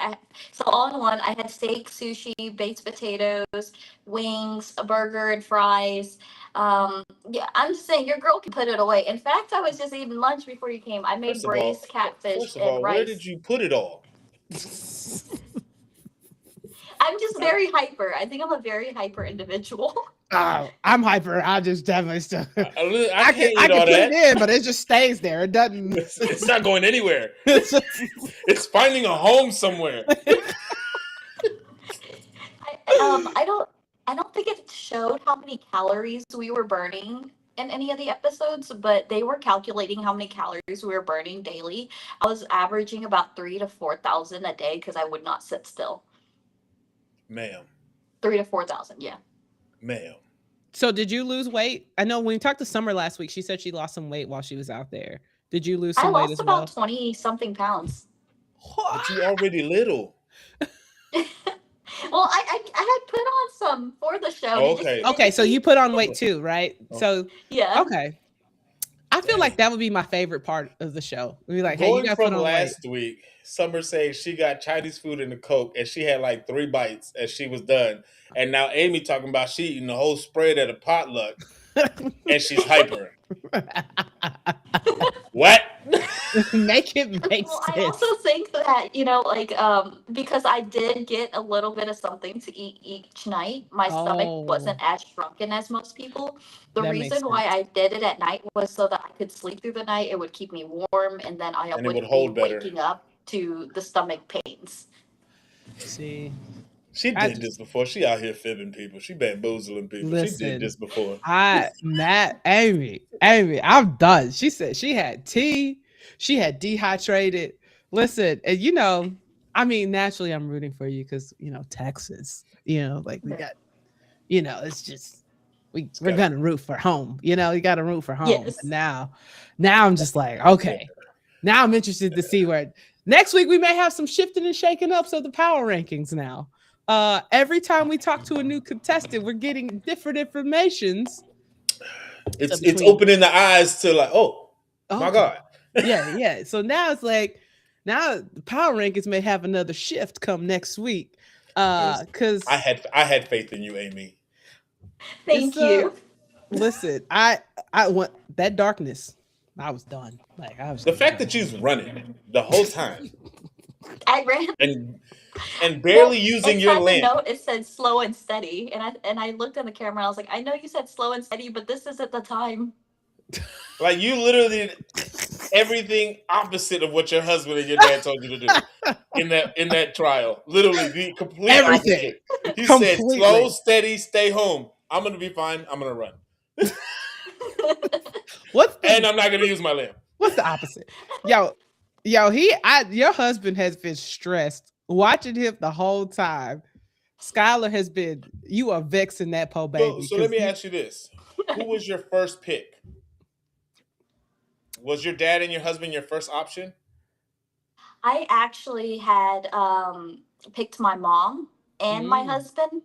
So all in one, I had steak, sushi, baked potatoes, wings, a burger, and fries. Yeah, I'm just saying, your girl can put it away. In fact, I was just eating lunch before you came. I made First of all- braised catfish First of and all, rice. where did you put it all? I'm just very hyper. I think I'm a very hyper individual. Oh, I'm hyper. I just definitely still. I can't I eat can all put that. it in, but it just stays there. It doesn't. It's not going anywhere. It's just- It's finding a home somewhere. I don't think it showed how many calories we were burning in any of the episodes, but they were calculating how many calories we were burning daily. I was averaging about 3,000 to 4,000 a day because I would not sit still. Ma'am. 3,000 to 4,000, yeah. Ma'am. So did you lose weight? I know when we talked to Summer last week, she said she lost some weight while she was out there. Did you lose I some weight lost as well? about 20 something pounds. But you already little. Well, I had put on some for the show. Oh, okay. Okay, so you put on weight too, right? So Yeah. okay. I feel like that would be my favorite part of the show. We'd be like, hey, you Going got to from put on weight. last week, Summer saying she got Chinese food in the Coke and she had like 3 bites as she was done. And now Amy talking about she eating the whole spread at a potluck and she's hyper. What? Make it make Well, sense. I also think that, because I did get a little bit of something to eat each night, my stomach wasn't as shrunken as most people. The That makes reason why sense. I did it at night was so that I could sleep through the night. It would keep me warm, and then I And it wouldn't would hold be better. waking up to the stomach pains. See, She I did this just before. She out here fibbing people. She bamboozling people. She did listen. this before. Amy, I'm done. She said she had tea. She had dehydrated. Listen, and I mean, naturally, I'm rooting for you because Texas. Like we got. It's just It's we're got gonna root for home. You got to root for home. Yes. And now I'm just like, okay. Now I'm interested to see where next week we may have some shifting and shaking ups of the power rankings now. Every time we talk to a new contestant, we're getting different informations. So it's between opening the eyes to like, oh my okay. God. Yeah. So now it's like now the power rankings may have another shift come next week. I Cause had faith in you, Amy. it's Thank you. listen, I want that darkness. I was done. Like I was The just fact done. that you's running the whole time I ran. and barely Well, using your inside the lamp. note it said slow and steady, and I looked at the camera. And I was like, I know you said slow and steady, but this isn't the time. Like you literally did everything opposite of what your husband and your dad told you to do in that trial. Literally the complete Everything. opposite. He said, slow, Completely. steady, stay home. I'm gonna be fine. I'm gonna run. What's And the I'm not gonna use my lamp. what's the opposite? Yo, your husband has been stressed watching him the whole time. Skylar has been you are vexing that poor So baby so let because me ask you this. Who was your first pick? Was your dad and your husband your first option? I actually had picked my mom and my husband,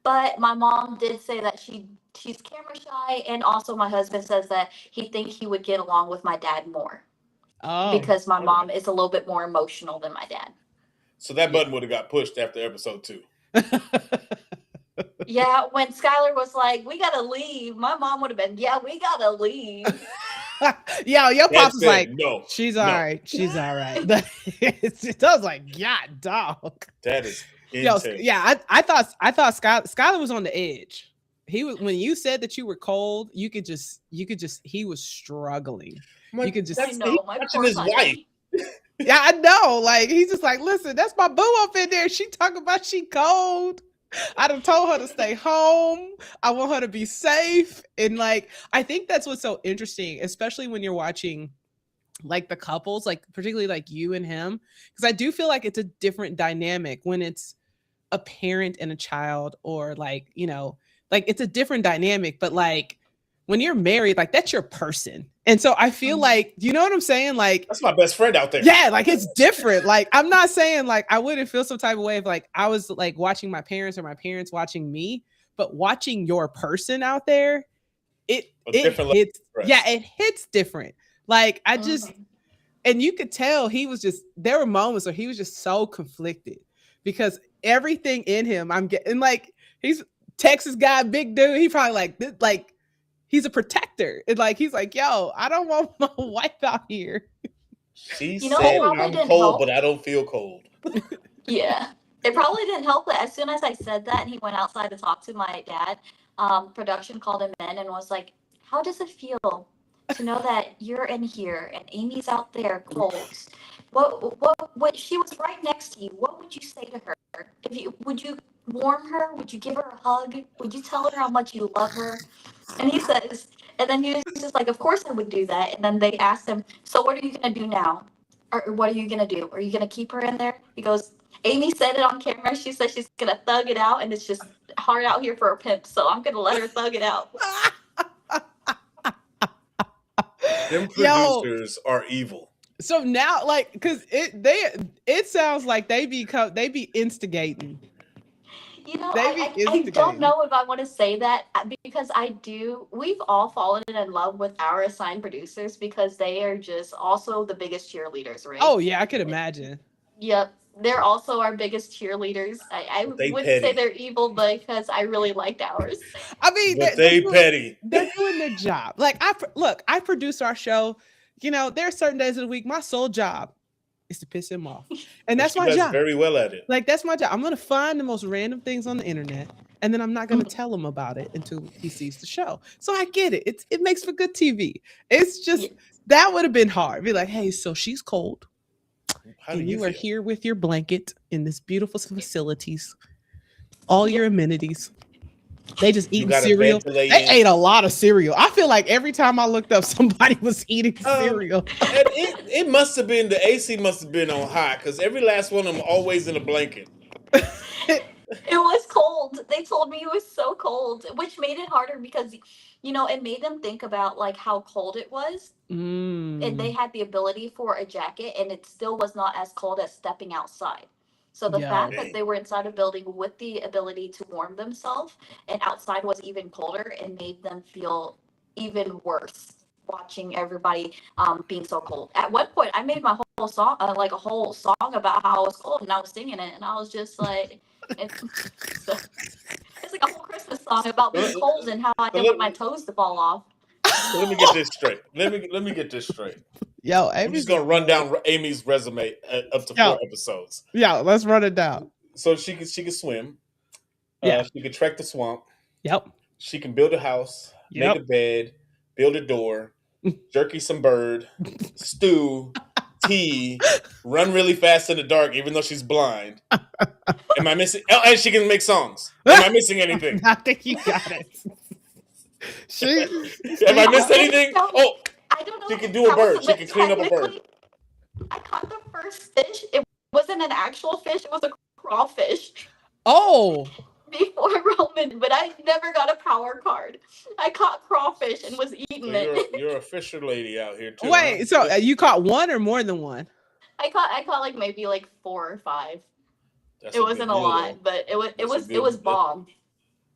but my mom did say that she's camera shy, and also my husband says that he thinks he would get along with my dad more oh because my Okay. mom is a little bit more emotional than my dad. So that yeah. button would have got pushed after episode 2. Yeah, when Skylar was like, "We gotta leave," my mom would have been, "Yeah, we gotta leave." Yo, your Dad pops was said like, no, she's all no. right. She's all right. It was like, God, dog. That is Yo, intense. yeah, I thought Skylar was on the edge. He was when you said that you were cold, you could just he was struggling. I'm You like, could I just he's know, my watching poor his wife. honey. yeah, I know. Like he's just like, listen, that's my boo up in there. She talking about she cold. I done told her to stay home. I want her to be safe. And like, I think that's what's so interesting, especially when you're watching like the couples, like particularly like you and him, because I do feel like it's a different dynamic when it's a parent and a child, or like, like it's a different dynamic, but like when you're married, like that's your person. And so I feel Mhm. like, you know what I'm saying? Like, That's my best friend out there. yeah, like it's different. Like I'm not saying like I wouldn't feel some type of way if like I was like watching my parents or my parents watching me, but watching your person out there, it A it different level hits, of yeah, stress. it hits different. Like I just Mhm. and you could tell he was just there were moments where he was just so conflicted because everything in him I'm getting like he's Texas guy, big dude. He probably like this, like he's a protector. And like he's like, yo, I don't want my wife out here. She You know, it said, Cold. probably I'm didn't cold, but help. I don't feel cold. Yeah. It probably didn't help that as soon as I said that and he went outside to talk to my dad, production called him in and was like, "How does it feel to know that you're in here and Amy's out there cold? What she was right next to you. What would you say to her? If you would you warm her? Would you give her a hug? Would you tell her how much you love her?" And he says, and then he was just like, "Of course I would do that." And then they asked him, "So what are you gonna do now? Or what are you gonna do? Are you gonna keep her in there?" He goes, "Amy said it on camera. She said she's gonna thug it out, and it's just hard out here for a pimp. So I'm gonna let her thug it out." Them Yo, producers are evil. so now like because it sounds like they be instigating. You know, They be I don't instigating. know if I want to say that because I do. We've all fallen in love with our assigned producers because they are just also the biggest cheerleaders, right? Oh yeah, I could imagine. Yep. They're also our biggest cheerleaders. I But they wouldn't say petty. they're evil because I really liked ours. I mean, But they're they doing petty. they're doing their job. Like look, I produce our show. There are certain days of the week my sole job is to piss him off, and And that's she my does job. very well at it. Like that's my job. I'm gonna find the most random things on the internet, and then I'm not gonna tell him about it until he sees the show. So I get it. It makes for good TV. It's just Yes. that would have been hard. Be like, hey, so she's cold. How do and you you are feel? here with your blanket in this beautiful facilities, all your amenities. They just You eating got a bed cereal. to lay They in. ate a lot of cereal. I feel like every time I looked up, somebody was eating cereal. And it must have been the AC must have been on high because every last one of them always in a blanket. It was cold. They told me it was so cold, which made it harder because, it made them think about like how cold it was. And they Mm, had the ability for a jacket, and it still was not as cold as stepping outside. So the fact yo, that Dang. they were inside a building with the ability to warm themselves and outside was even colder, it made them feel even worse watching everybody being so cold. At one point, I made my whole song, like a whole song about how I was cold, and I was singing it, and I was just like, it's, so, it's like a whole Christmas song about So being cold and how I so didn't want my toes to fall off. so let me get this straight. Let me get this straight. yo, I'm just Amy's a gonna run boy. down Amy's resume up to Yo, 4 episodes. yo, let's run it down. So she can swim. Yeah, She can trek the swamp. yep, She can build a house, make a yep. bed, build a door, jerky some bird, stew, tea, run really fast in the dark, even though she's blind. Am I missing? Oh, and she can make songs. Am I missing anything? I think you got it. She, Have I see, missed anything? No, Oh, I don't know she if can it do a counts, bird. She but can clean up a bird. technically, I caught the first fish. It wasn't an actual fish, it was a crawfish oh, before Roman, but I never got a power card. I caught crawfish and was So eating it. you're a fisher lady out here too, huh? wait. So you caught one or more than one? I caught like maybe like 4 or 5. That's It a good wasn't a meal lot, though. but it was it That's a was it good. was bomb.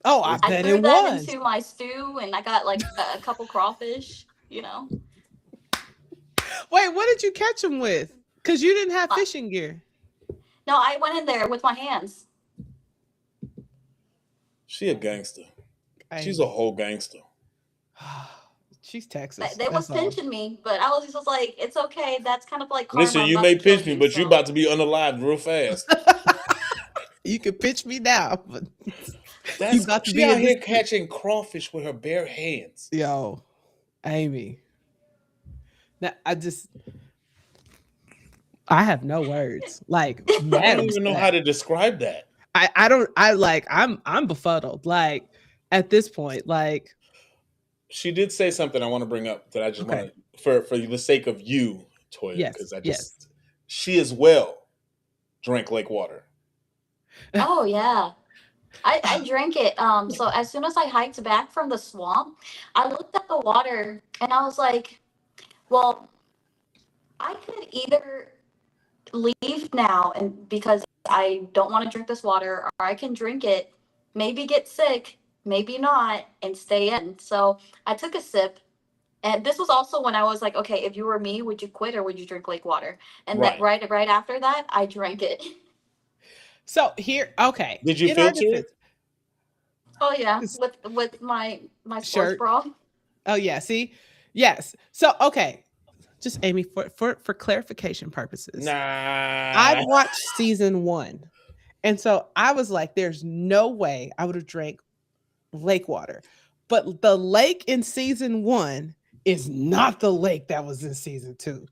Oh, I It's, I bet threw it that was. into my stew and I got like a couple crawfish. Wait, what did you catch them with? Because you didn't have Uh, fishing gear. no, I went in there with my hands. she a gangster. She's a Amy. whole gangster. She's They, Texas. they was That's all. pinching me, but I was just like, it's okay. That's kind of like Listen, karma. I'm you about may to kill pinch me, you, but you so about to be unalived real fast. You can pitch me now, but you That's about to she be out in this. here catching crawfish with her bare hands. Yo, Amy. Now, I have no words. Like, I mad don't even know how upset. to describe that. I don't, I like, I'm befuddled. Like, at this point, like, She did say something I want to bring up that I just want okay. to for the sake of you, Toya, Yes, because I yes. just she as well drank lake water. oh yeah. I drank it. So as soon as I hiked back from the swamp, I looked at the water and I was like, well, I could either leave now and because I don't want to drink this water, or I can drink it, maybe get sick, maybe not, and stay in. So I took a sip. And this was also when I was like, okay, if you were me, would you quit or would you drink lake water? And that Right. right after that, I drank it. So here, okay. Did you In our filter defense, it? Oh yeah, this with my sports shirt. bra. Oh yeah, see? Yes. So okay. Just Amy, for clarification purposes. I've Nah. watched season 1. And so I was like, there's no way I would have drank lake water. But the lake in season 1 is not the lake that was in season 2.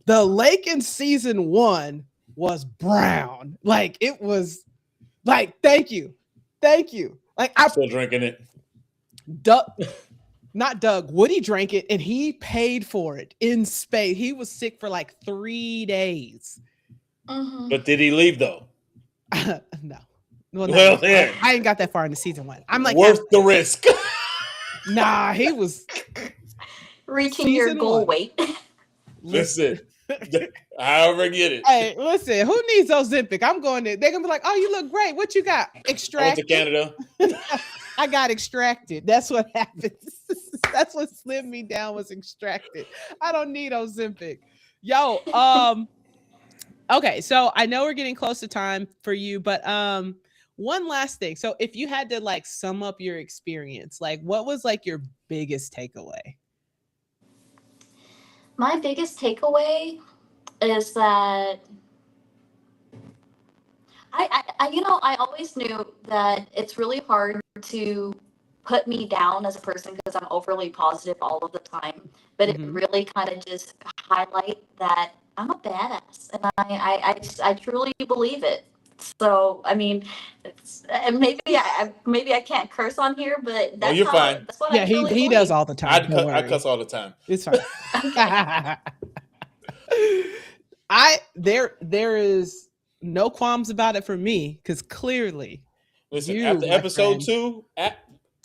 The lake in season 1 was brown. Like it was like, thank you. Thank you. Like I Still drinking it. Doug, not Doug, Woody drank it and he paid for it in spades. He was sick for like 3 days. Mm-hmm. But did he leave though? No. Well, Well, no, then. I ain't got that far into season 1. I'm like, Worth the risk. nah, he was Reaching your season goal 1. weight. Listen. However get it. Hey, listen, who needs Ozempic? I'm going there. They're gonna be like, oh, you look great. What you got? I went to Extracted. Canada. I got extracted. That's what happens. That's what slimmed me down was extracted. I don't need Ozempic. Yo, okay, so I know we're getting close to time for you, but one last thing. So if you had to like sum up your experience, like what was like your biggest takeaway? My biggest takeaway is that I always knew that it's really hard to put me down as a person because I'm overly positive all of the time. But it Mhm. really kind of just highlight that I'm a badass, and I truly believe it. So I mean, maybe I can't curse on here, but No, you're fine. that's what I Yeah, he truly he does believe. all the time. Don't I worry. cuss all the time. It's fine. Okay. There is no qualms about it for me because clearly Listen, you, after my friend,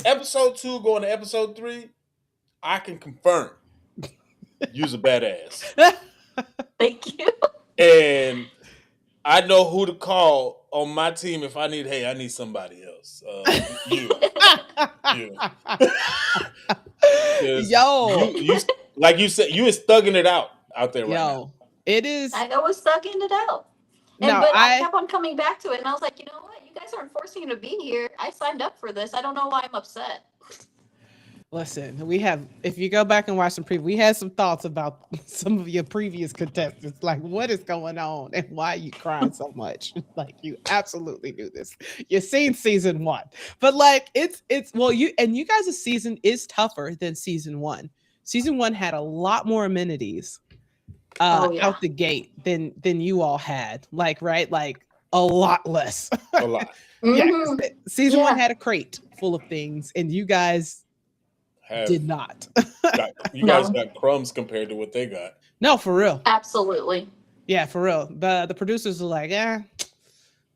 episode 2 going to episode 3, I can confirm you's a badass. Thank you. And I know who to call on my team if I need somebody else. You. 'Cause yo, you like you said, you is thugging it out there right now. yo, it is I was sucking it out. no. But I kept on coming back to it, and I was like, you know what? You guys aren't forcing me to be here. I signed up for this. I don't know why I'm upset. Listen, we have, if you go back and watch some we had some thoughts about some of your previous contestants. Like, what is going on and why are you crying so much? Like, you absolutely knew this. You've seen season 1, but like, it's, well, you guys' season is tougher than season 1. Season 1 had a lot more amenities Oh yeah. out the gate than you all had. Like, right? Like, a lot less. A lot. Yeah. Mhm. Season 1 Yeah. had a crate full of things, and you guys did not. You guys got crumbs compared to what they got. No, for real. Absolutely. Yeah, for real. The producers were like, we're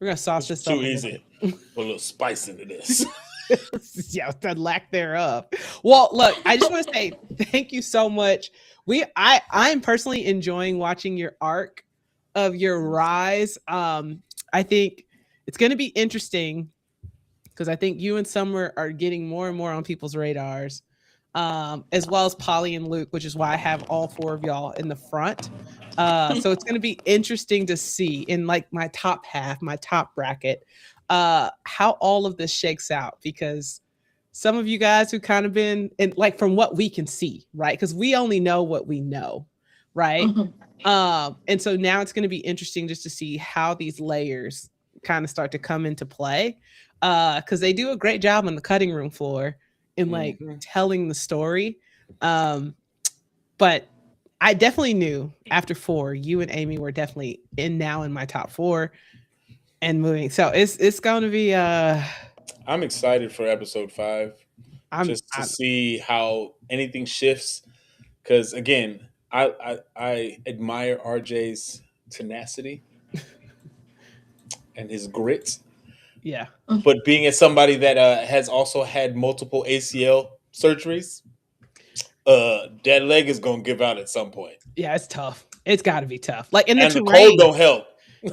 gonna sauce this It's up too a little easy. Put a little spice into this. bit. Yeah, the lack thereof. Well, look, I just want to say thank you so much. I'm personally enjoying watching your arc of your rise. I think it's gonna be interesting because I think you and Summer are getting more and more on people's radars. As well as Polly and Luke, which is why I have all 4 of y'all in the front. So it's going to be interesting to see in like my top half, my top bracket, how all of this shakes out, because some of you guys who kind of been in, like, from what we can see, right? Because we only know what we know, right? And so now it's going to be interesting just to see how these layers kind of start to come into play, because they do a great job on the cutting room floor in like telling the story. But I definitely knew after 4, you and Amy were definitely in my top 4 and moving. So it's going to be I'm excited for episode 5 to see how anything shifts. Because again, I admire RJ's tenacity and his grit. Yeah. But being as somebody that has also had multiple ACL surgeries, that leg is gonna give out at some point. Yeah, it's tough. It's got to be tough. Like, in the And the terrain, cold don't help.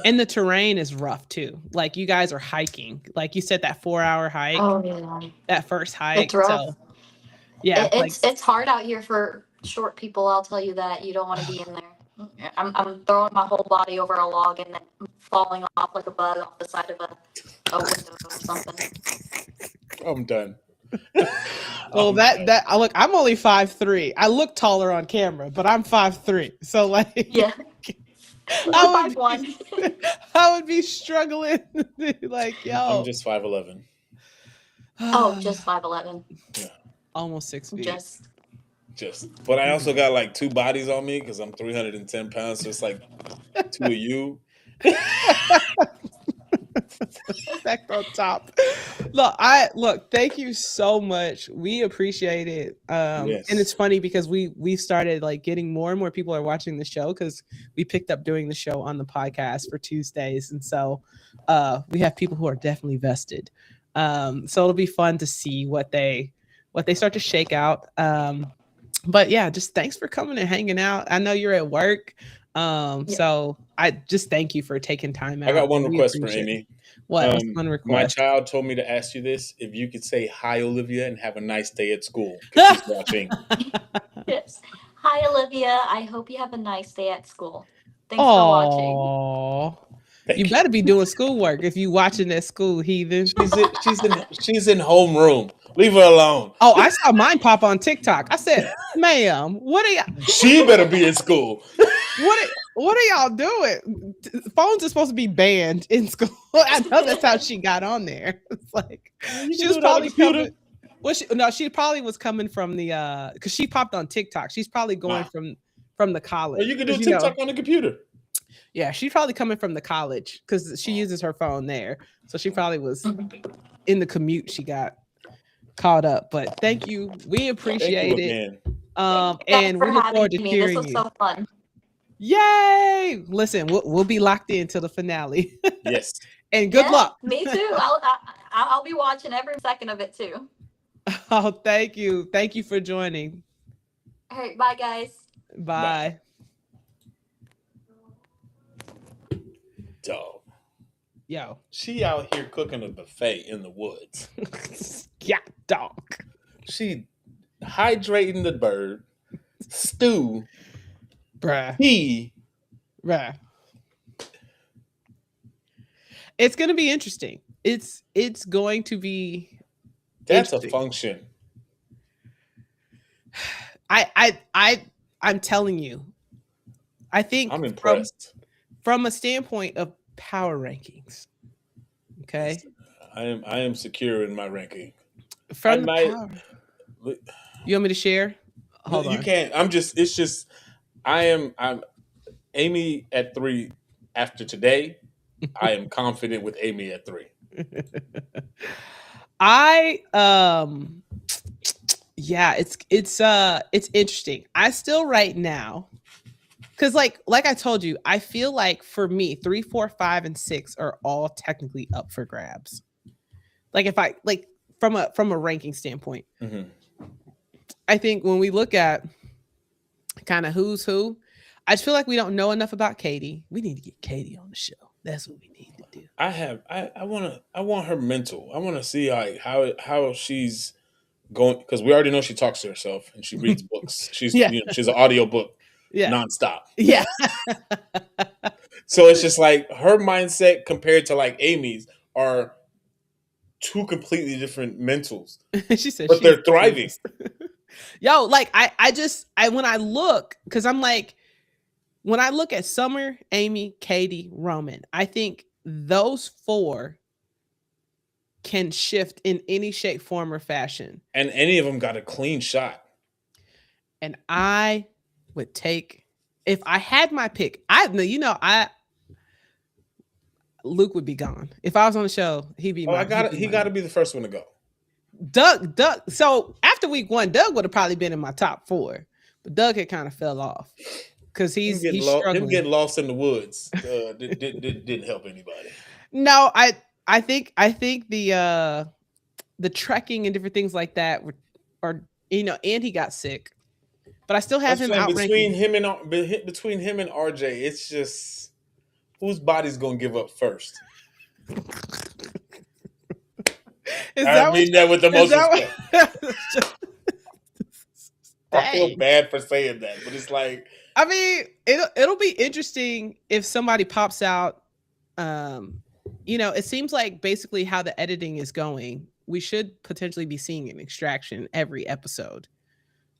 and the terrain is rough too. Like, you guys are hiking. Like you said, that 4-hour hike. Oh yeah. That first hike. It's rough. So yeah, It's hard out here for short people. I'll tell you that. You don't want to be in there. I'm throwing my whole body over a log and then falling off like a bug off the side of a window or something. I'm done. well, look, I'm only 5'3". I look taller on camera, but I'm 5'3". So like, Yeah. I 5'1". I would be struggling. Like, yo, I'm just 5'11". Oh, just 5'11". Yeah. Almost 6 feet. But I also got like 2 bodies on me because I'm 310 pounds. So it's like 2 of you. Back on top. Look, thank you so much. We appreciate it. Yes. And it's funny because we started like getting more and more people are watching the show because we picked up doing the show on the podcast for Tuesdays. And so we have people who are definitely vested. So it'll be fun to see what they start to shake out. But yeah, just thanks for coming and hanging out. I know you're at work. So I just thank you for taking time out. I got one We request for appreciate Amy. it. What's one My request? child told me to ask you this. If you could say hi, Olivia, and have a nice day at school. Because she's watching. Yes. Hi, Olivia. I hope you have a nice day at school. Thanks for watching. Aww. Thank You you. better be doing schoolwork if you watching at school, heathen. She's in homeroom. Leave her alone. Oh, I saw mine pop on TikTok. I said, ma'am, what are y'all She better be in school. what are y'all doing? Phones are supposed to be banned in school. I know that's how she got on there. It's like she was probably coming. Well, she probably was coming from the because she popped on TikTok. She's probably going from from the Or college. you can do 'Cause, TikTok on the computer. yeah, she's probably coming from the college because she uses her phone there. So she probably was in the commute. She got caught up. But thank you. We Thank you appreciate it. again. Thank you guys And for we look having forward to me. This hearing was you. so fun. Yay! Listen, we'll be locked in till the finale. Yes. And good Yeah, luck. me too. I'll be watching every second of it too. Oh, thank you. Thank you for joining. All right, bye guys. Bye. Dog. Yo. She out here cooking a buffet in the woods. Yeah, dog. She hydrating the bird, stew, Bruh. tea. Bruh. It's gonna be interesting. It's going to be That's a interesting. function. I'm telling you. I think I'm impressed. from a standpoint of power rankings. Okay. I am secure in my ranking. From the might- power. You want me to share? Hold you on. can't. It's just I'm Amy at 3 after today. I am confident with Amy at 3. Yeah, it's interesting. I still right now, because like I told you, I feel like for me 3, 4, 5, and 6 are all technically up for grabs. Like if I like from a ranking standpoint. Mm-hmm. I think when we look at kind of who's who, I just feel like we don't know enough about Katie. We need to get Katie on the show. That's what we need to do. I want her mental. I want to see like how she's going, because we already know she talks to herself and she reads books. She's she's an audio book nonstop. Yeah. So it's just like her mindset compared to like Amy's are two completely different mentals. She said, but they're thriving. Yo, like I when I look, because I'm like, when I look at Summer, Amy, Katie, Roman, I think those 4 can shift in any shape, form, or fashion. And any of them got a clean shot. And I would take, if I had my pick, Luke would be gone. If I was on the show, he'd be. He got to be the first one to go. Doug. So after week 1, Doug would have probably been in my top 4, but Doug had kind of fell off because he's struggling. Him getting lost in the woods didn't help anybody. No, I think the trekking and different things like that are and he got sick, but I still have him out between him and RJ. It's just whose body's gonna give up first. I mean that with the most respect. I feel bad for saying that, but it's like, I mean, it'll be interesting if somebody pops out. It seems like basically how the editing is going, we should potentially be seeing an extraction every episode.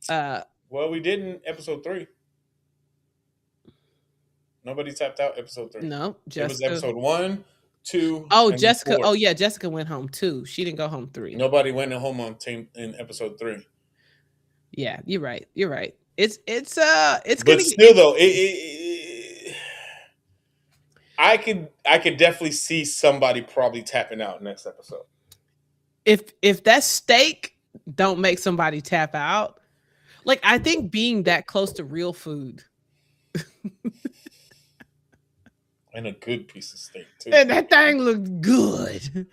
Well, we did in episode 3. Nobody tapped out episode 3. No, it was episode 1, 2. Oh, Jessica. 4. Oh, yeah, Jessica went home 2. She didn't go home 3. Nobody went home in episode 3. Yeah, you're right. You're right. It's But gonna still though, I could definitely see somebody probably tapping out next episode. If that steak don't make somebody tap out, like I think being that close to real food. And a good piece of steak too. And that thing looked good.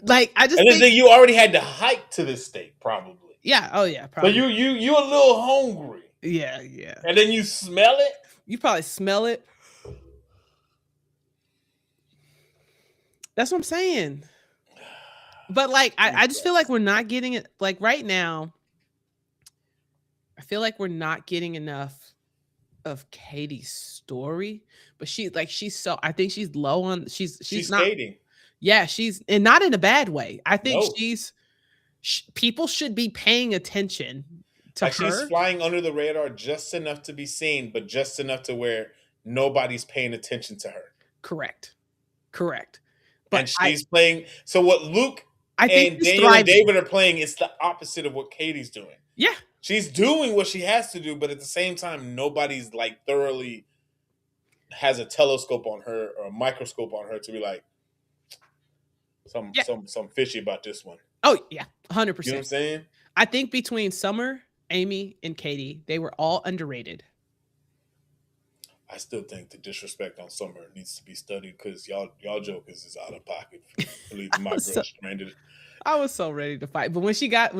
Like I just think you already had to hike to this steak, probably. Yeah. Oh yeah. Probably. So you a little hungry. Yeah. Yeah. And then you smell it. You probably smell it. That's what I'm saying. But like I just feel like we're not getting it. Like right now, I feel like we're not getting enough of Katie's story. But I think she's low on she's not skating. Yeah, and not in a bad way. I think people should be paying attention to her. She's flying under the radar just enough to be seen, but just enough to where nobody's paying attention to her. Correct. But and she's playing. So what Luke and Daniel and David are playing is the opposite of what Katie's doing. Yeah. She's doing what she has to do, but at the same time, nobody's like thoroughly has a telescope on her or a microscope on her to be like Yeah. some fishy about this one. Oh yeah, You know what I'm 100%. saying? I think between Summer, Amy, and Katie, they were all underrated. I still think the disrespect on Summer needs to be studied because y'all jokers is out of pocket for leaving my girl So- stranded. I was so ready to fight, but when she got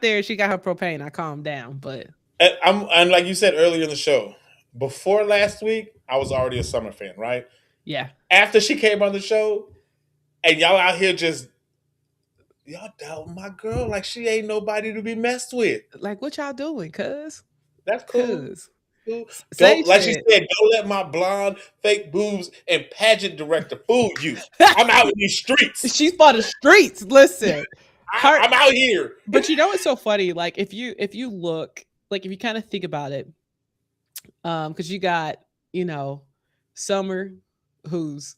there, she got her propane. I calmed down, but And like you said earlier in the show, before last week, I was already a Summer fan, right? yeah, After she came on the show, and y'all out here just y'all doubting my girl like she ain't nobody to be messed with. like what y'all doing, cuz? That's cool. Cuz Cool. Say Don't like she said, said, don't let my blonde, fake boobs, and pageant director fool you. I'm out in these streets. she's for the streets. Listen, her. I'm out here. But you know what's so funny? Like if you look, like if you kind of think about it, because you got Summer, who's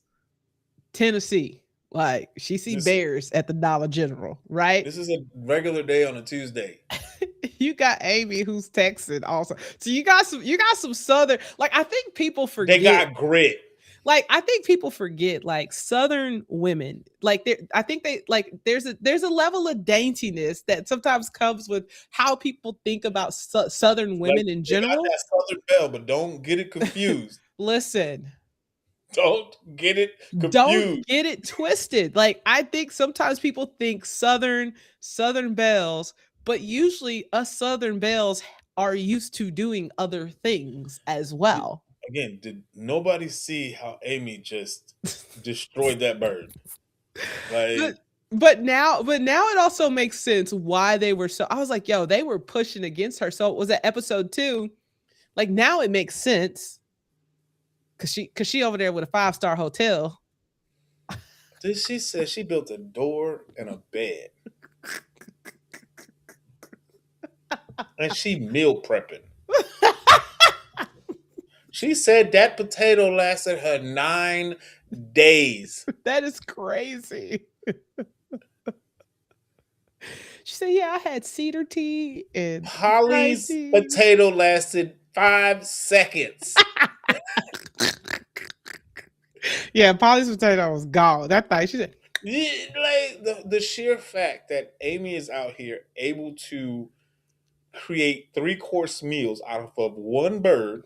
Tennessee, like she see This- bears at the Dollar General, right? This is a regular day on a Tuesday. You got Amy, who's Texan, also. So you got some Southern. Like I think people forget. They got grit. Like I think people forget, like Southern women, like I think they like there's a level of daintiness that sometimes comes with how people think about Southern women Like, in they got general. that Southern belle, but don't get it confused. Listen, Don't get it confused. don't get it twisted. Like I think sometimes people think Southern belles, but usually us Southern belles are used to doing other things as well. Again, did nobody see how Amy just destroyed that bird? Like, But now it also makes sense why they were so. I was like, yo, they were pushing against her. So it was at episode 2. Like now it makes sense because she over there with a 5-star hotel. she said she built a door and a bed, and she meal prepping. She said that potato lasted her 9 days. That is crazy. She said, "Yeah, I had cedar tea and Polly's tea." potato lasted 5 seconds. Yeah, Polly's potato was gone. That thing. She said, Yeah, like the sheer fact that Amy is out here able to create 3-course meals out of one bird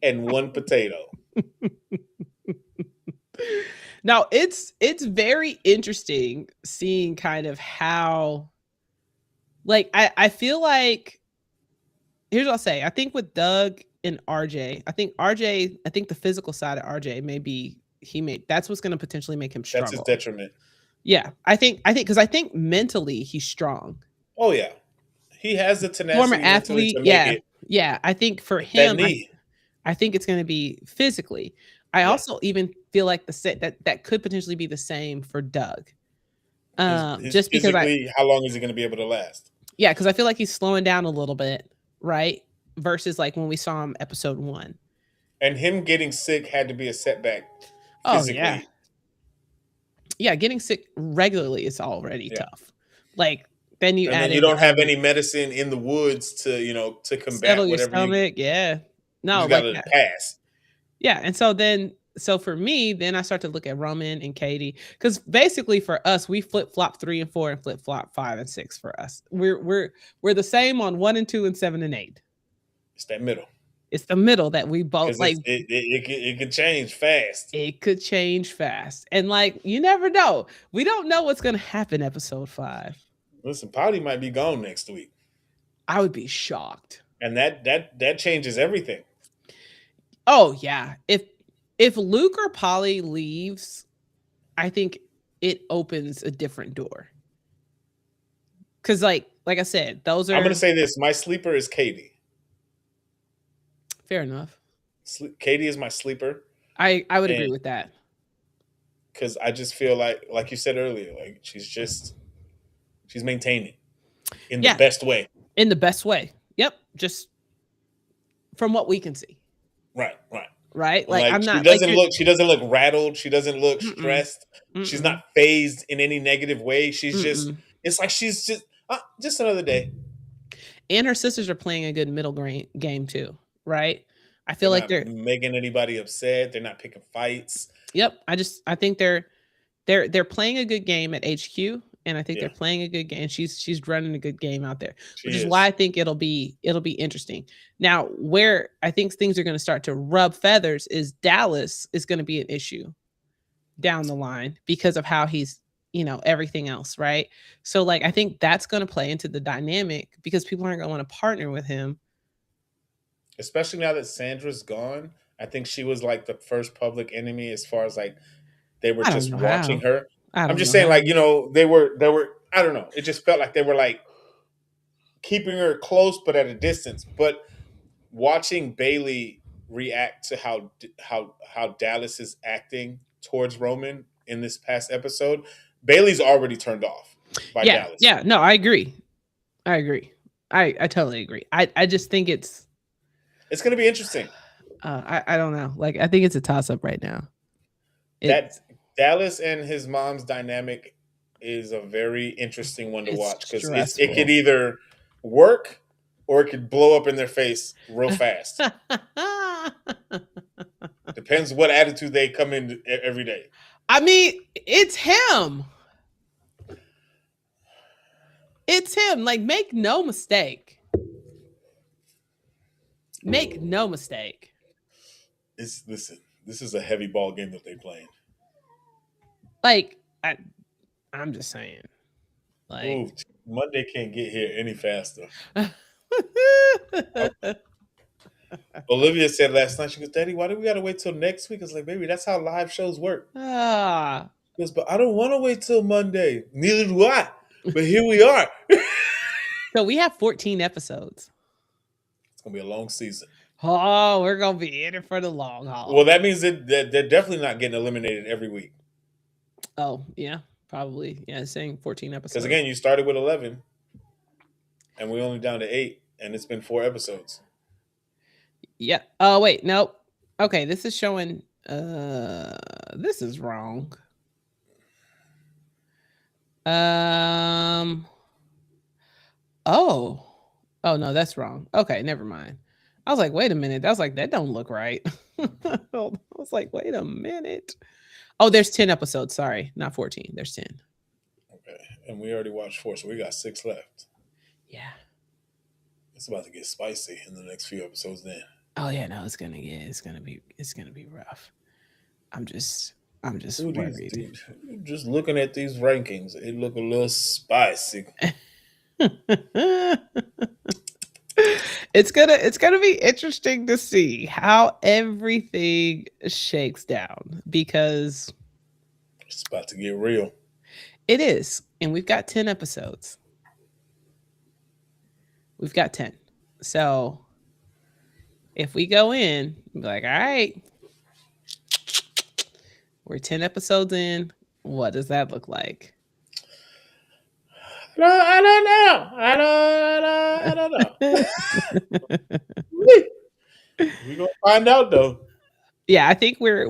and one potato. now it's very interesting seeing kind of how, like I feel like, here's what I'll say. I think with Doug and RJ, I think the physical side of RJ that's what's going to potentially make him struggle. That's his detriment. Yeah, I think because I think mentally he's strong. Oh yeah, he has the tenacity. Former mentally athlete, to yeah, make it yeah. I think for that him, knee. I think it's going to be physically. I also even feel like that could potentially be the same for Doug. Just because how long is he going to be able to last? Yeah, because I feel like he's slowing down a little bit, right? Versus like when we saw him episode 1. And him getting sick had to be a setback physically. Oh yeah, yeah. Getting sick regularly is already tough. Like then you add you don't have any medicine in the woods to combat settle your whatever stomach. Yeah, no, you like got to pass. Yeah, and so for me, then I start to look at Roman and Katie, because basically for us, we flip flop 3 and 4 and flip flop 5 and 6 for us. We're the same on 1 and 2 and 7 and 8. It's that middle. It's the middle that we both like. It could change fast. It could change fast, and like you never know. We don't know what's gonna happen episode 5. Listen, Polly might be gone next week. I would be shocked. And that changes everything. Oh yeah. If Luke or Polly leaves, I think it opens a different door. Cause like I said, those are I'm gonna say this. My sleeper is Katie. fair enough. Katie is my sleeper. I would agree with that. Because I just feel like you said earlier, like she's maintaining in the best way. In the best way. Yep. Just from what we can see. Right. Right? Like I'm not she doesn't look rattled. She doesn't look stressed. She's not phased in any negative way. She's just it's like she's just another day. and her sisters are playing a good game too, right? I They're feel like not they're making anybody upset. They're not picking fights. yep. I think they're playing a good game at HQ, and I think they're Yeah, playing a good game. She's running a good game out there, which she is why is. I think it'll be interesting. Now, where I think things are going to start to rub feathers is Dallas is going to be an issue down the line because of how he's everything else, right? So like I think that's going to play into the dynamic because people aren't going to want to partner with him. Especially now that Sandra's gone. I think she was like the first public enemy as far as like they were I don't just know watching how. her. I I'm don't just know saying, how. like, they were. I don't know. It just felt like they were like keeping her close, but at a distance. But watching Bailey react to how Dallas is acting towards Roman in this past episode, Bailey's already turned off by Yeah, Dallas. yeah, no, I agree. I agree. I totally agree. I just think it's It's going to be interesting. I don't know. Like I think it's a toss up right now. That It's Dallas and his mom's dynamic is a very interesting one to it's watch because it could stressful. either work or it could blow up in their face real fast. Depends what attitude they come in every day. I mean, it's him. It's him. Like make no mistake. Make no mistake. Listen, this is a heavy ball game that they playing. Like I'm just saying. Like Ooh, Monday can't get here any faster. Olivia said last night, she goes, Daddy, why do we got to wait till next week? I was like, baby, that's how live shows work. ah. She goes, but I don't want to wait till Monday. Neither do I. But here we are. So we have 14 episodes. It's going to be a long season. Oh, we're gonna be in it for the long haul. Well, that means that they're definitely not getting eliminated every week. Oh, yeah, probably. Yeah, it's saying 14 episodes. Because again, you started with 11, and we're only down to 8, and it's been 4 episodes. Yeah. Oh, wait, nope. Okay, this is showing this is wrong. Oh. Oh no, that's wrong. Okay, never mind. I was like, wait a minute. That don't look right. I was like, wait a minute. Oh, there's 10 episodes. Sorry, not 14. There's 10. Okay. And we already watched 4, so we got 6 left. Yeah. It's about to get spicy in the next few episodes then. Oh yeah, no, it's gonna be rough. I'm just Ooh, worried. just looking at these rankings, it look a little spicy. It's gonna be interesting to see how everything shakes down because It's about to get real. it is, and we've got 10 episodes. We've got 10. So if we go in, be like, all right, we're 10 episodes in. What does that look like? No, I don't know. I don't know. We're gonna find out though. Yeah, I think we're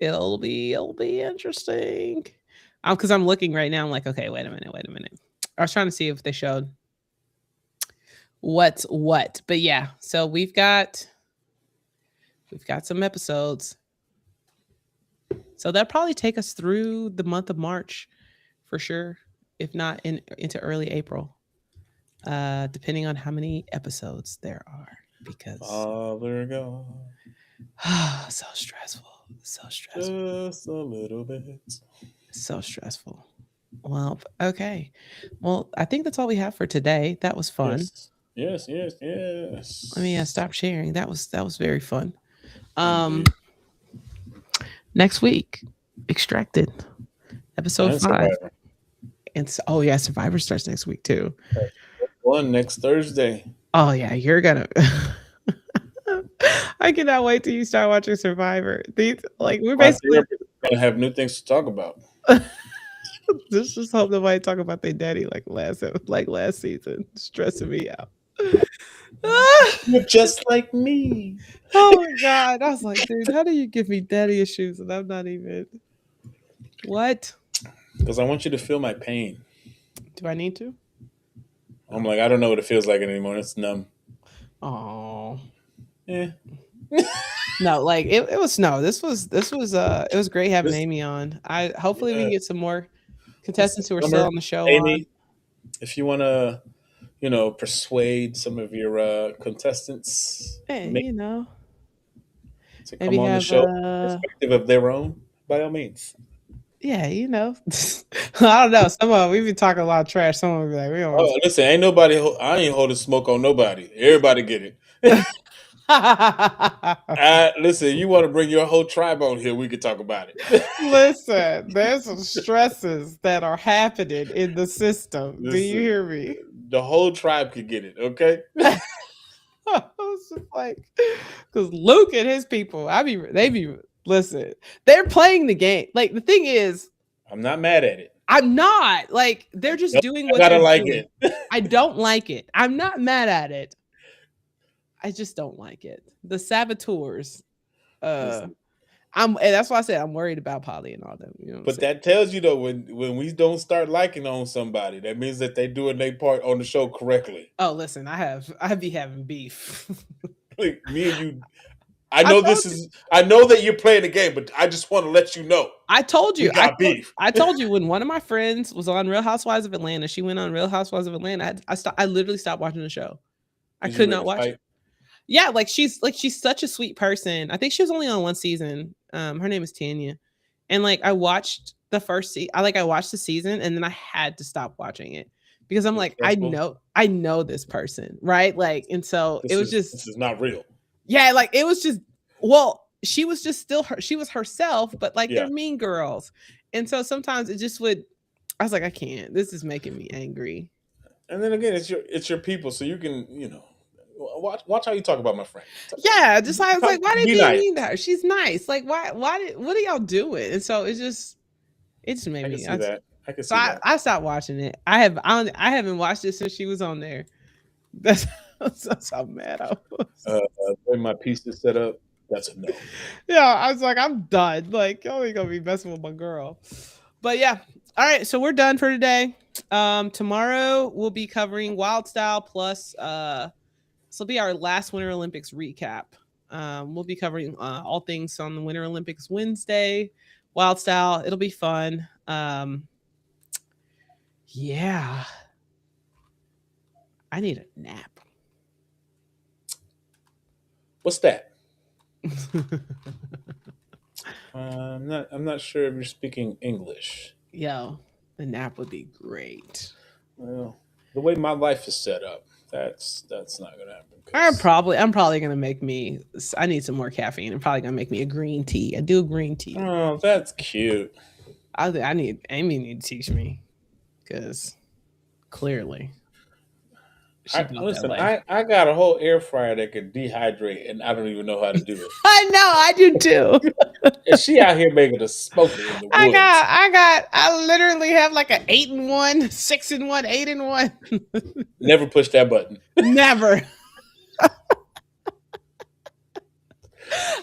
it'll be interesting. Because I'm looking right now. I'm like, okay, wait a minute. I was trying to see if they showed what's what, but yeah. So we've got some episodes. So that'll probably take us through the month of March, for sure. If not into early April, depending on how many episodes there are. Because There we go. so stressful. Just a little bit. So stressful. Well, okay. Well, I think that's all we have for today. That was fun. Yes. Let me stop sharing. That was very fun. Next week, Extracted, episode And 5. Survivor. And oh yeah, Survivor starts next week too. One next Thursday. Oh yeah, you're gonna. I cannot wait till you start watching Survivor. We're My basically therapist is gonna have new things to talk about. just hope nobody talk about their daddy like last season, stressing me out. You're just like me. Oh my god, I was like, dude, how do you give me daddy issues and I'm not even what? Because I want you to feel my pain. Do I need to? I'm like, I don't know what it feels like anymore. It's numb. Oh. Yeah. No, like it was snow. This was it was great having This, Amy on. I hopefully we can yeah. get some more Listen, contestants who are still Summer, on the show on. Amy, if you want to, persuade some of your contestants, Hey, to come maybe on the have show, perspective of their own, by all means. yeah, I don't know. Some of we've been talking a lot of trash. Some will be like, we don't Oh, listen, ain't nobody. I ain't holding smoke on nobody. Everybody get it. Listen, you want to bring your whole tribe on here? We could talk about it. Listen, there's some stresses that are happening in the system. Do you Listen, hear me? the whole tribe could get it. Okay. I was just like, because Luke and his people, they be listen, they're playing the game. Like the thing is, I'm not mad at it. I'm not like they're just Nope, doing I what gotta they're like doing. it. I don't like it. I'm not mad at it. I just don't like it. The saboteurs. Uh, Listen, and that's why I said I'm worried about Polly and all them. You know what I'm but saying? that tells you though, when we don't start liking on somebody, that means that they doing their part on the show correctly. Oh, listen, I be having beef. Like me and you, I I know told you. I know that you're playing the game, but I just want to let you know I told we you. got beef. I told you when one of my friends was on Real Housewives of Atlanta. She went on Real Housewives of Atlanta. I literally stopped watching the show. I Is you could ready not to watch it. fight? Yeah, she's such a sweet person. I think she was only on one season. Her name is Tanya, and like I watched the I watched the season, and then I had to stop watching it because I'm Be like careful. I know this person, right? Like, and so it was This just is not real. yeah, like it was just well, she was just still her. She was herself, but like they're Yeah. mean girls, and so sometimes it just would. I was like, I can't. This is making me angry. And then again, it's your people, so you can watch how you talk about my friend. Yeah, just like I was like, why they Be being nice. mean to her? She's nice. Like, what are y'all doing? And so it just made I can me. see that. I can So see that. I stopped watching it. I haven't watched it since she was on there. That's how mad I was. The way my piece is set up, that's a no. Yeah, I was like, I'm done. Like, y'all ain't gonna be messing with my girl. But yeah. All right, so we're done for today. Tomorrow we'll be covering Wild Style plus this will be our last Winter Olympics recap. We'll be covering all things on the Winter Olympics Wednesday, Wild Style. It'll be fun. Yeah. I need a nap. What's that? I'm not sure if you're speaking English. Yo, the nap would be great. Well, the way my life is set up, that's not gonna happen. I'm probably gonna make me. I need some more caffeine. I'm probably gonna make me a green tea. I do a green tea. Oh, that's cute. I need Amy need to teach me because clearly. Listen, I got a whole air fryer that can dehydrate, and I don't even know how to do it. I know, I do too. And she out here making a smoker in the woods. I literally have like an 8-in-1, 6-in-1, 8-in-1. Never push that button. Never.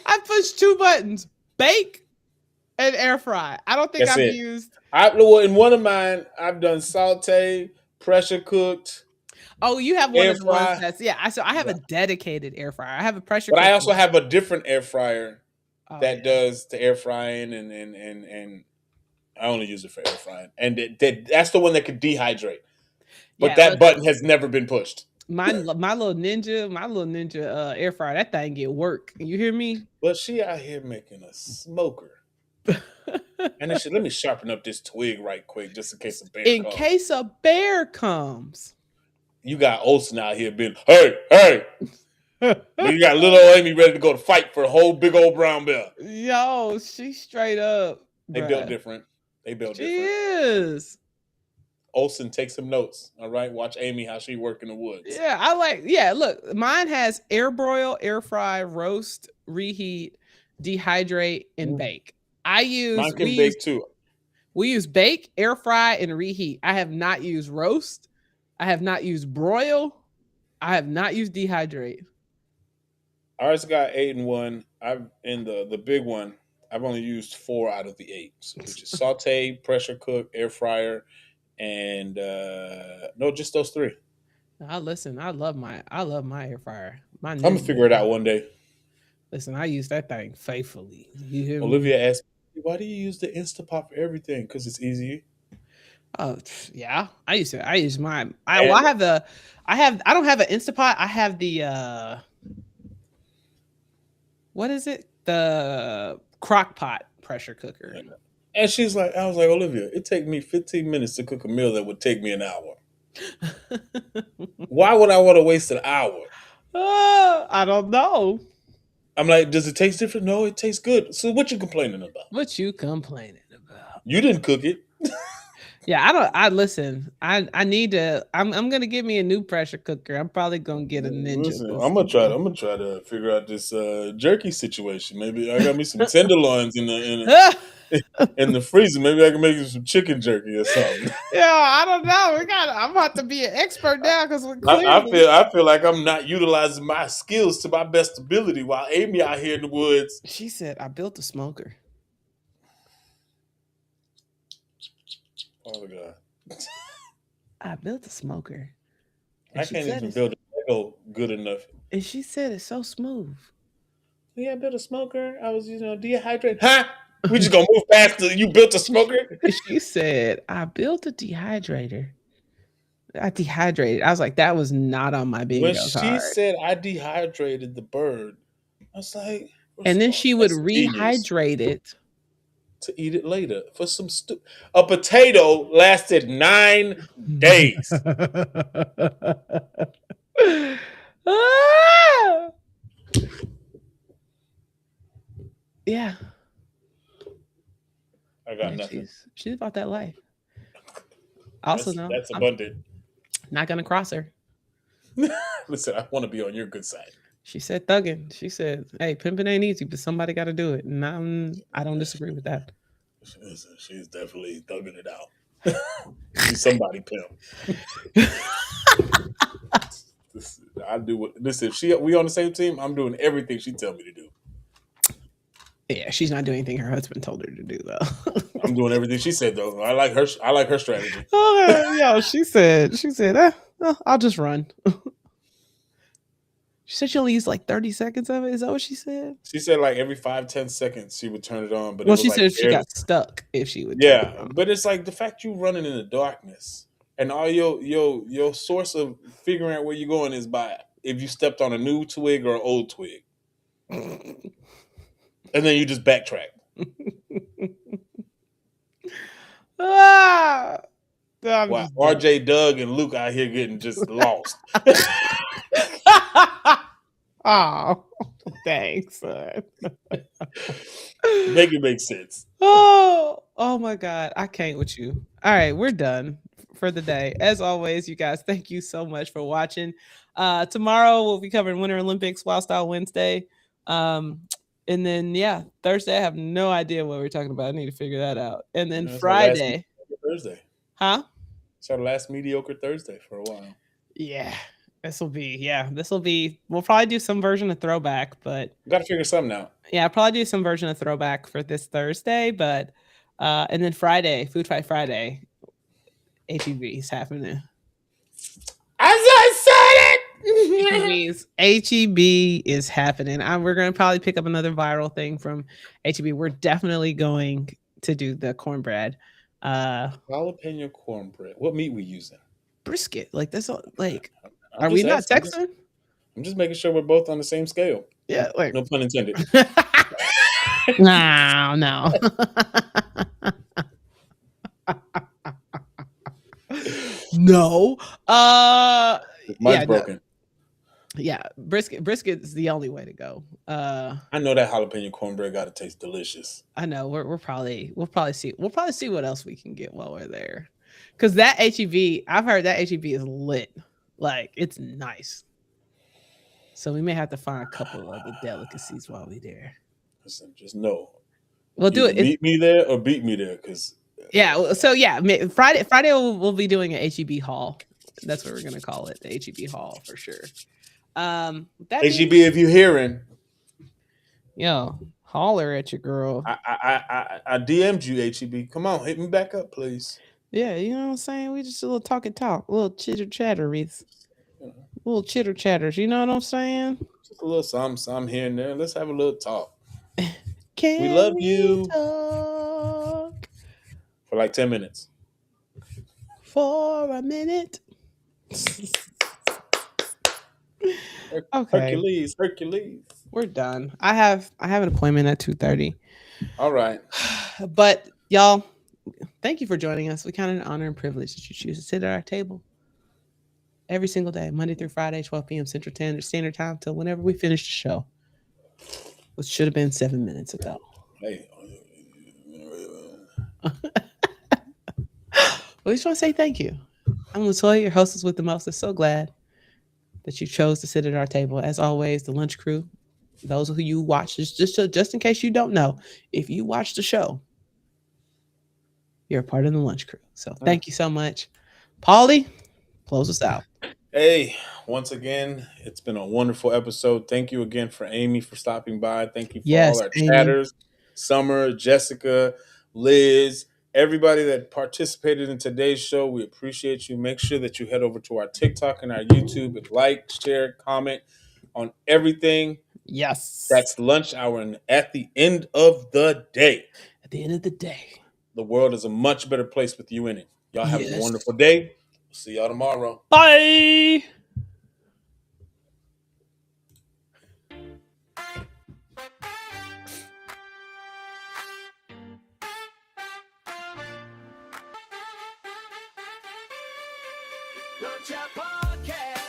I pushed 2 buttons: bake and air fry. I don't think That's I've it. used. In one of mine, I've done saute, pressure cooked. Oh, you have one Air of the ones fry. that's I have a dedicated air fryer. I have a pressure But cooker. I also have a different air fryer Oh, that does the air frying, and I only use it for air frying. And that's the one that can dehydrate. But that button has never been pushed. My little ninja air fryer, that thing get work. You hear me? But she out here making a smoker. And then let me sharpen up this twig right quick, just in case a bear comes. In case a bear comes. You got Olsen out here being, hey. You got little old Amy ready to go to fight for a whole big old brown bear. Yo, she straight up. They built different. She is. Olsen, take some notes. All right. Watch Amy how she work in the woods. Yeah, look, mine has air broil, air fry, roast, reheat, dehydrate, and bake. Mine can bake too. We use bake, air fry, and reheat. I have not used roast. I have not used broil. I have not used dehydrate. Ours got 8-in-1. I've in the big one. I've only used 4 out of the 8, which is saute, pressure cook, air fryer, and no, just those 3. I listen. I love my air fryer. My I'm gonna ninja. figure it out one day. Listen, I use that thing faithfully. You hear me? Olivia asked me, "Why do you use the Instapot for everything? Because it's easy." Oh yeah, I use mine. And I don't have an Instapot. I have the what is it? The crock pot pressure cooker. and she's like, I was like, Olivia, it take me 15 minutes to cook a meal that would take me an hour. Why would I want to waste an hour? I don't know. I'm like, does it taste different? No, it tastes good. So what you complaining about? What you complaining about? You didn't cook it. Yeah, I don't. I listen. I need to. I'm gonna get me a new pressure cooker. I'm probably gonna get a Ninja. Listen, I'm gonna try to figure out this jerky situation. Maybe I got me some tenderloins in the freezer. Maybe I can make you some chicken jerky or something. Yeah, I don't know. I'm about to be an expert now because we're I clearly. feel like I'm not utilizing my skills to my best ability while Amy out here in the woods. She said, "I built a smoker." Oh my god, I built a smoker. And I she can't said even it's, build a Lego good enough. and she said it's so smooth. Yeah, I built a smoker. I was, dehydrated. Huh? We just gonna move past the you built a smoker? She said, "I built a dehydrator." I dehydrated. I was like, that was not on my When bingo she card. said I dehydrated the bird, I was like, And first of then all, she would that's genius. rehydrate it. To eat it later for some a potato lasted 9 days. Ah! Yeah. I got Yeah, nothing. she's about that life. Also, no, That's I'm abundant. not gonna cross her. Listen, I want to be on your good side. She said thugging. She said, "Hey, pimping ain't easy, but somebody got to do it." And I don't disagree with that. Listen, she's definitely thugging it out. She's somebody pimp. I do what. Listen, if we on the same team, I'm doing everything she tell me to do. Yeah, she's not doing anything her husband told her to do though. I'm doing everything she said though. I like her. I like her strategy. Oh, yo, she said, I'll just run. She said she only used like 30 seconds of it. Is that what she said? She said like every 5-10 seconds she would turn it on, but it Well, was she like said she got stuck if she would turn it yeah. on. But it's like the fact you running in the darkness and all your source of figuring out where you're going is by if you stepped on a new twig or an old twig, and then you just backtrack. Ah, Wow, RJ, Doug, and Luke out here getting just lost. Oh, thanks, son. Make it make sense. Oh my God. I can't with you. All right, we're done for the day. As always, you guys, thank you so much for watching. Tomorrow we'll be covering Winter Olympics Wild Style Wednesday. And then yeah, Thursday I have no idea what we're talking about. I need to figure that out. And then Friday. Thursday. Huh? It's our last mediocre Thursday for a while. Yeah. We'll probably do some version of throwback, but gotta figure something out. Yeah, I'll probably do some version of throwback for this Thursday, but and then Friday, Food Fight Friday, HEB is happening. As I said it! HEB is happening. We're gonna probably pick up another viral thing from HEB. We're definitely going to do the cornbread. Jalapeno cornbread. What meat we using? Brisket. Like that's all, like are we not Texan? I'm just making sure we're both on the same scale. Yeah, like no pun intended. No. No. Mine's broken. No. Yeah, brisket is the only way to go. I know that jalapeno cornbread got to taste delicious. I know we'll probably see what else we can get while we're there, because that HEB, I've heard that HEB is lit, like it's nice. So we may have to find a couple of the delicacies while we're there. Listen, just know we'll do it. Meet me there or beat me there, because yeah. So yeah, Friday we'll be doing an HEB haul. That's what we're gonna call it, the HEB haul for sure. HEB, if you're hearing, yo, holler at your girl. I DM'd you, HEB. Come on, hit me back up, please. Yeah, you know what I'm saying? We just a little talk, a little chitter chatteries. Little chitter chatters. You know what I'm saying? Just a little something here and there. Let's have a little talk. We Can love we you talk for like 10 minutes. for a minute? Okay, Hercules, Hercules. we're done. I have an appointment at 2:30. All right. But y'all, thank you for joining us. We count it an honor and privilege that you choose to sit at our table every single day, Monday through Friday, 12 p.m. Central Standard Time till whenever we finish the show, which should have been 7 minutes ago. Hey. We just want to say thank you. I'm LaToya, your hostess with the most. I'm so glad that you chose to sit at our table. As always, the lunch crew, those who you watch, just in case you don't know, if you watch the show, you're a part of the lunch crew. So thank you so much. Paulie, close us out. Hey, once again, it's been a wonderful episode. Thank you again for Amy for stopping by. Thank you for Yes, all our Amy. chatters, Summer, Jessica, Liz, everybody that participated in today's show. We appreciate you. Make sure that you head over to our TikTok and our YouTube and like, share, comment on everything. Yes. That's lunch hour. And at the end of the day, the world is a much better place with you in it. Y'all have a wonderful day. See y'all tomorrow. Bye. Lunch Hour Podcast.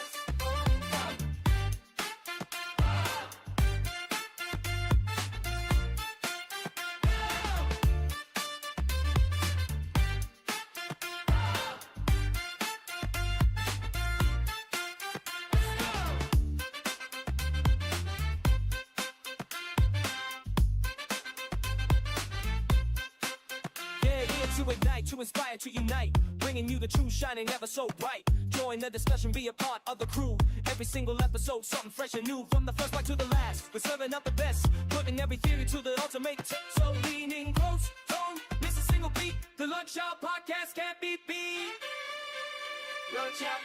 To ignite, to inspire, to unite, bringing you the true shining ever so bright. Join the discussion, be a part of the crew. Every single episode, something fresh and new. From the first bite to the last, we're serving up the best, putting every theory to the ultimate test. So leaning close, don't miss a single beat. The Lunch Hour Podcast can't be beat. Lunch Hour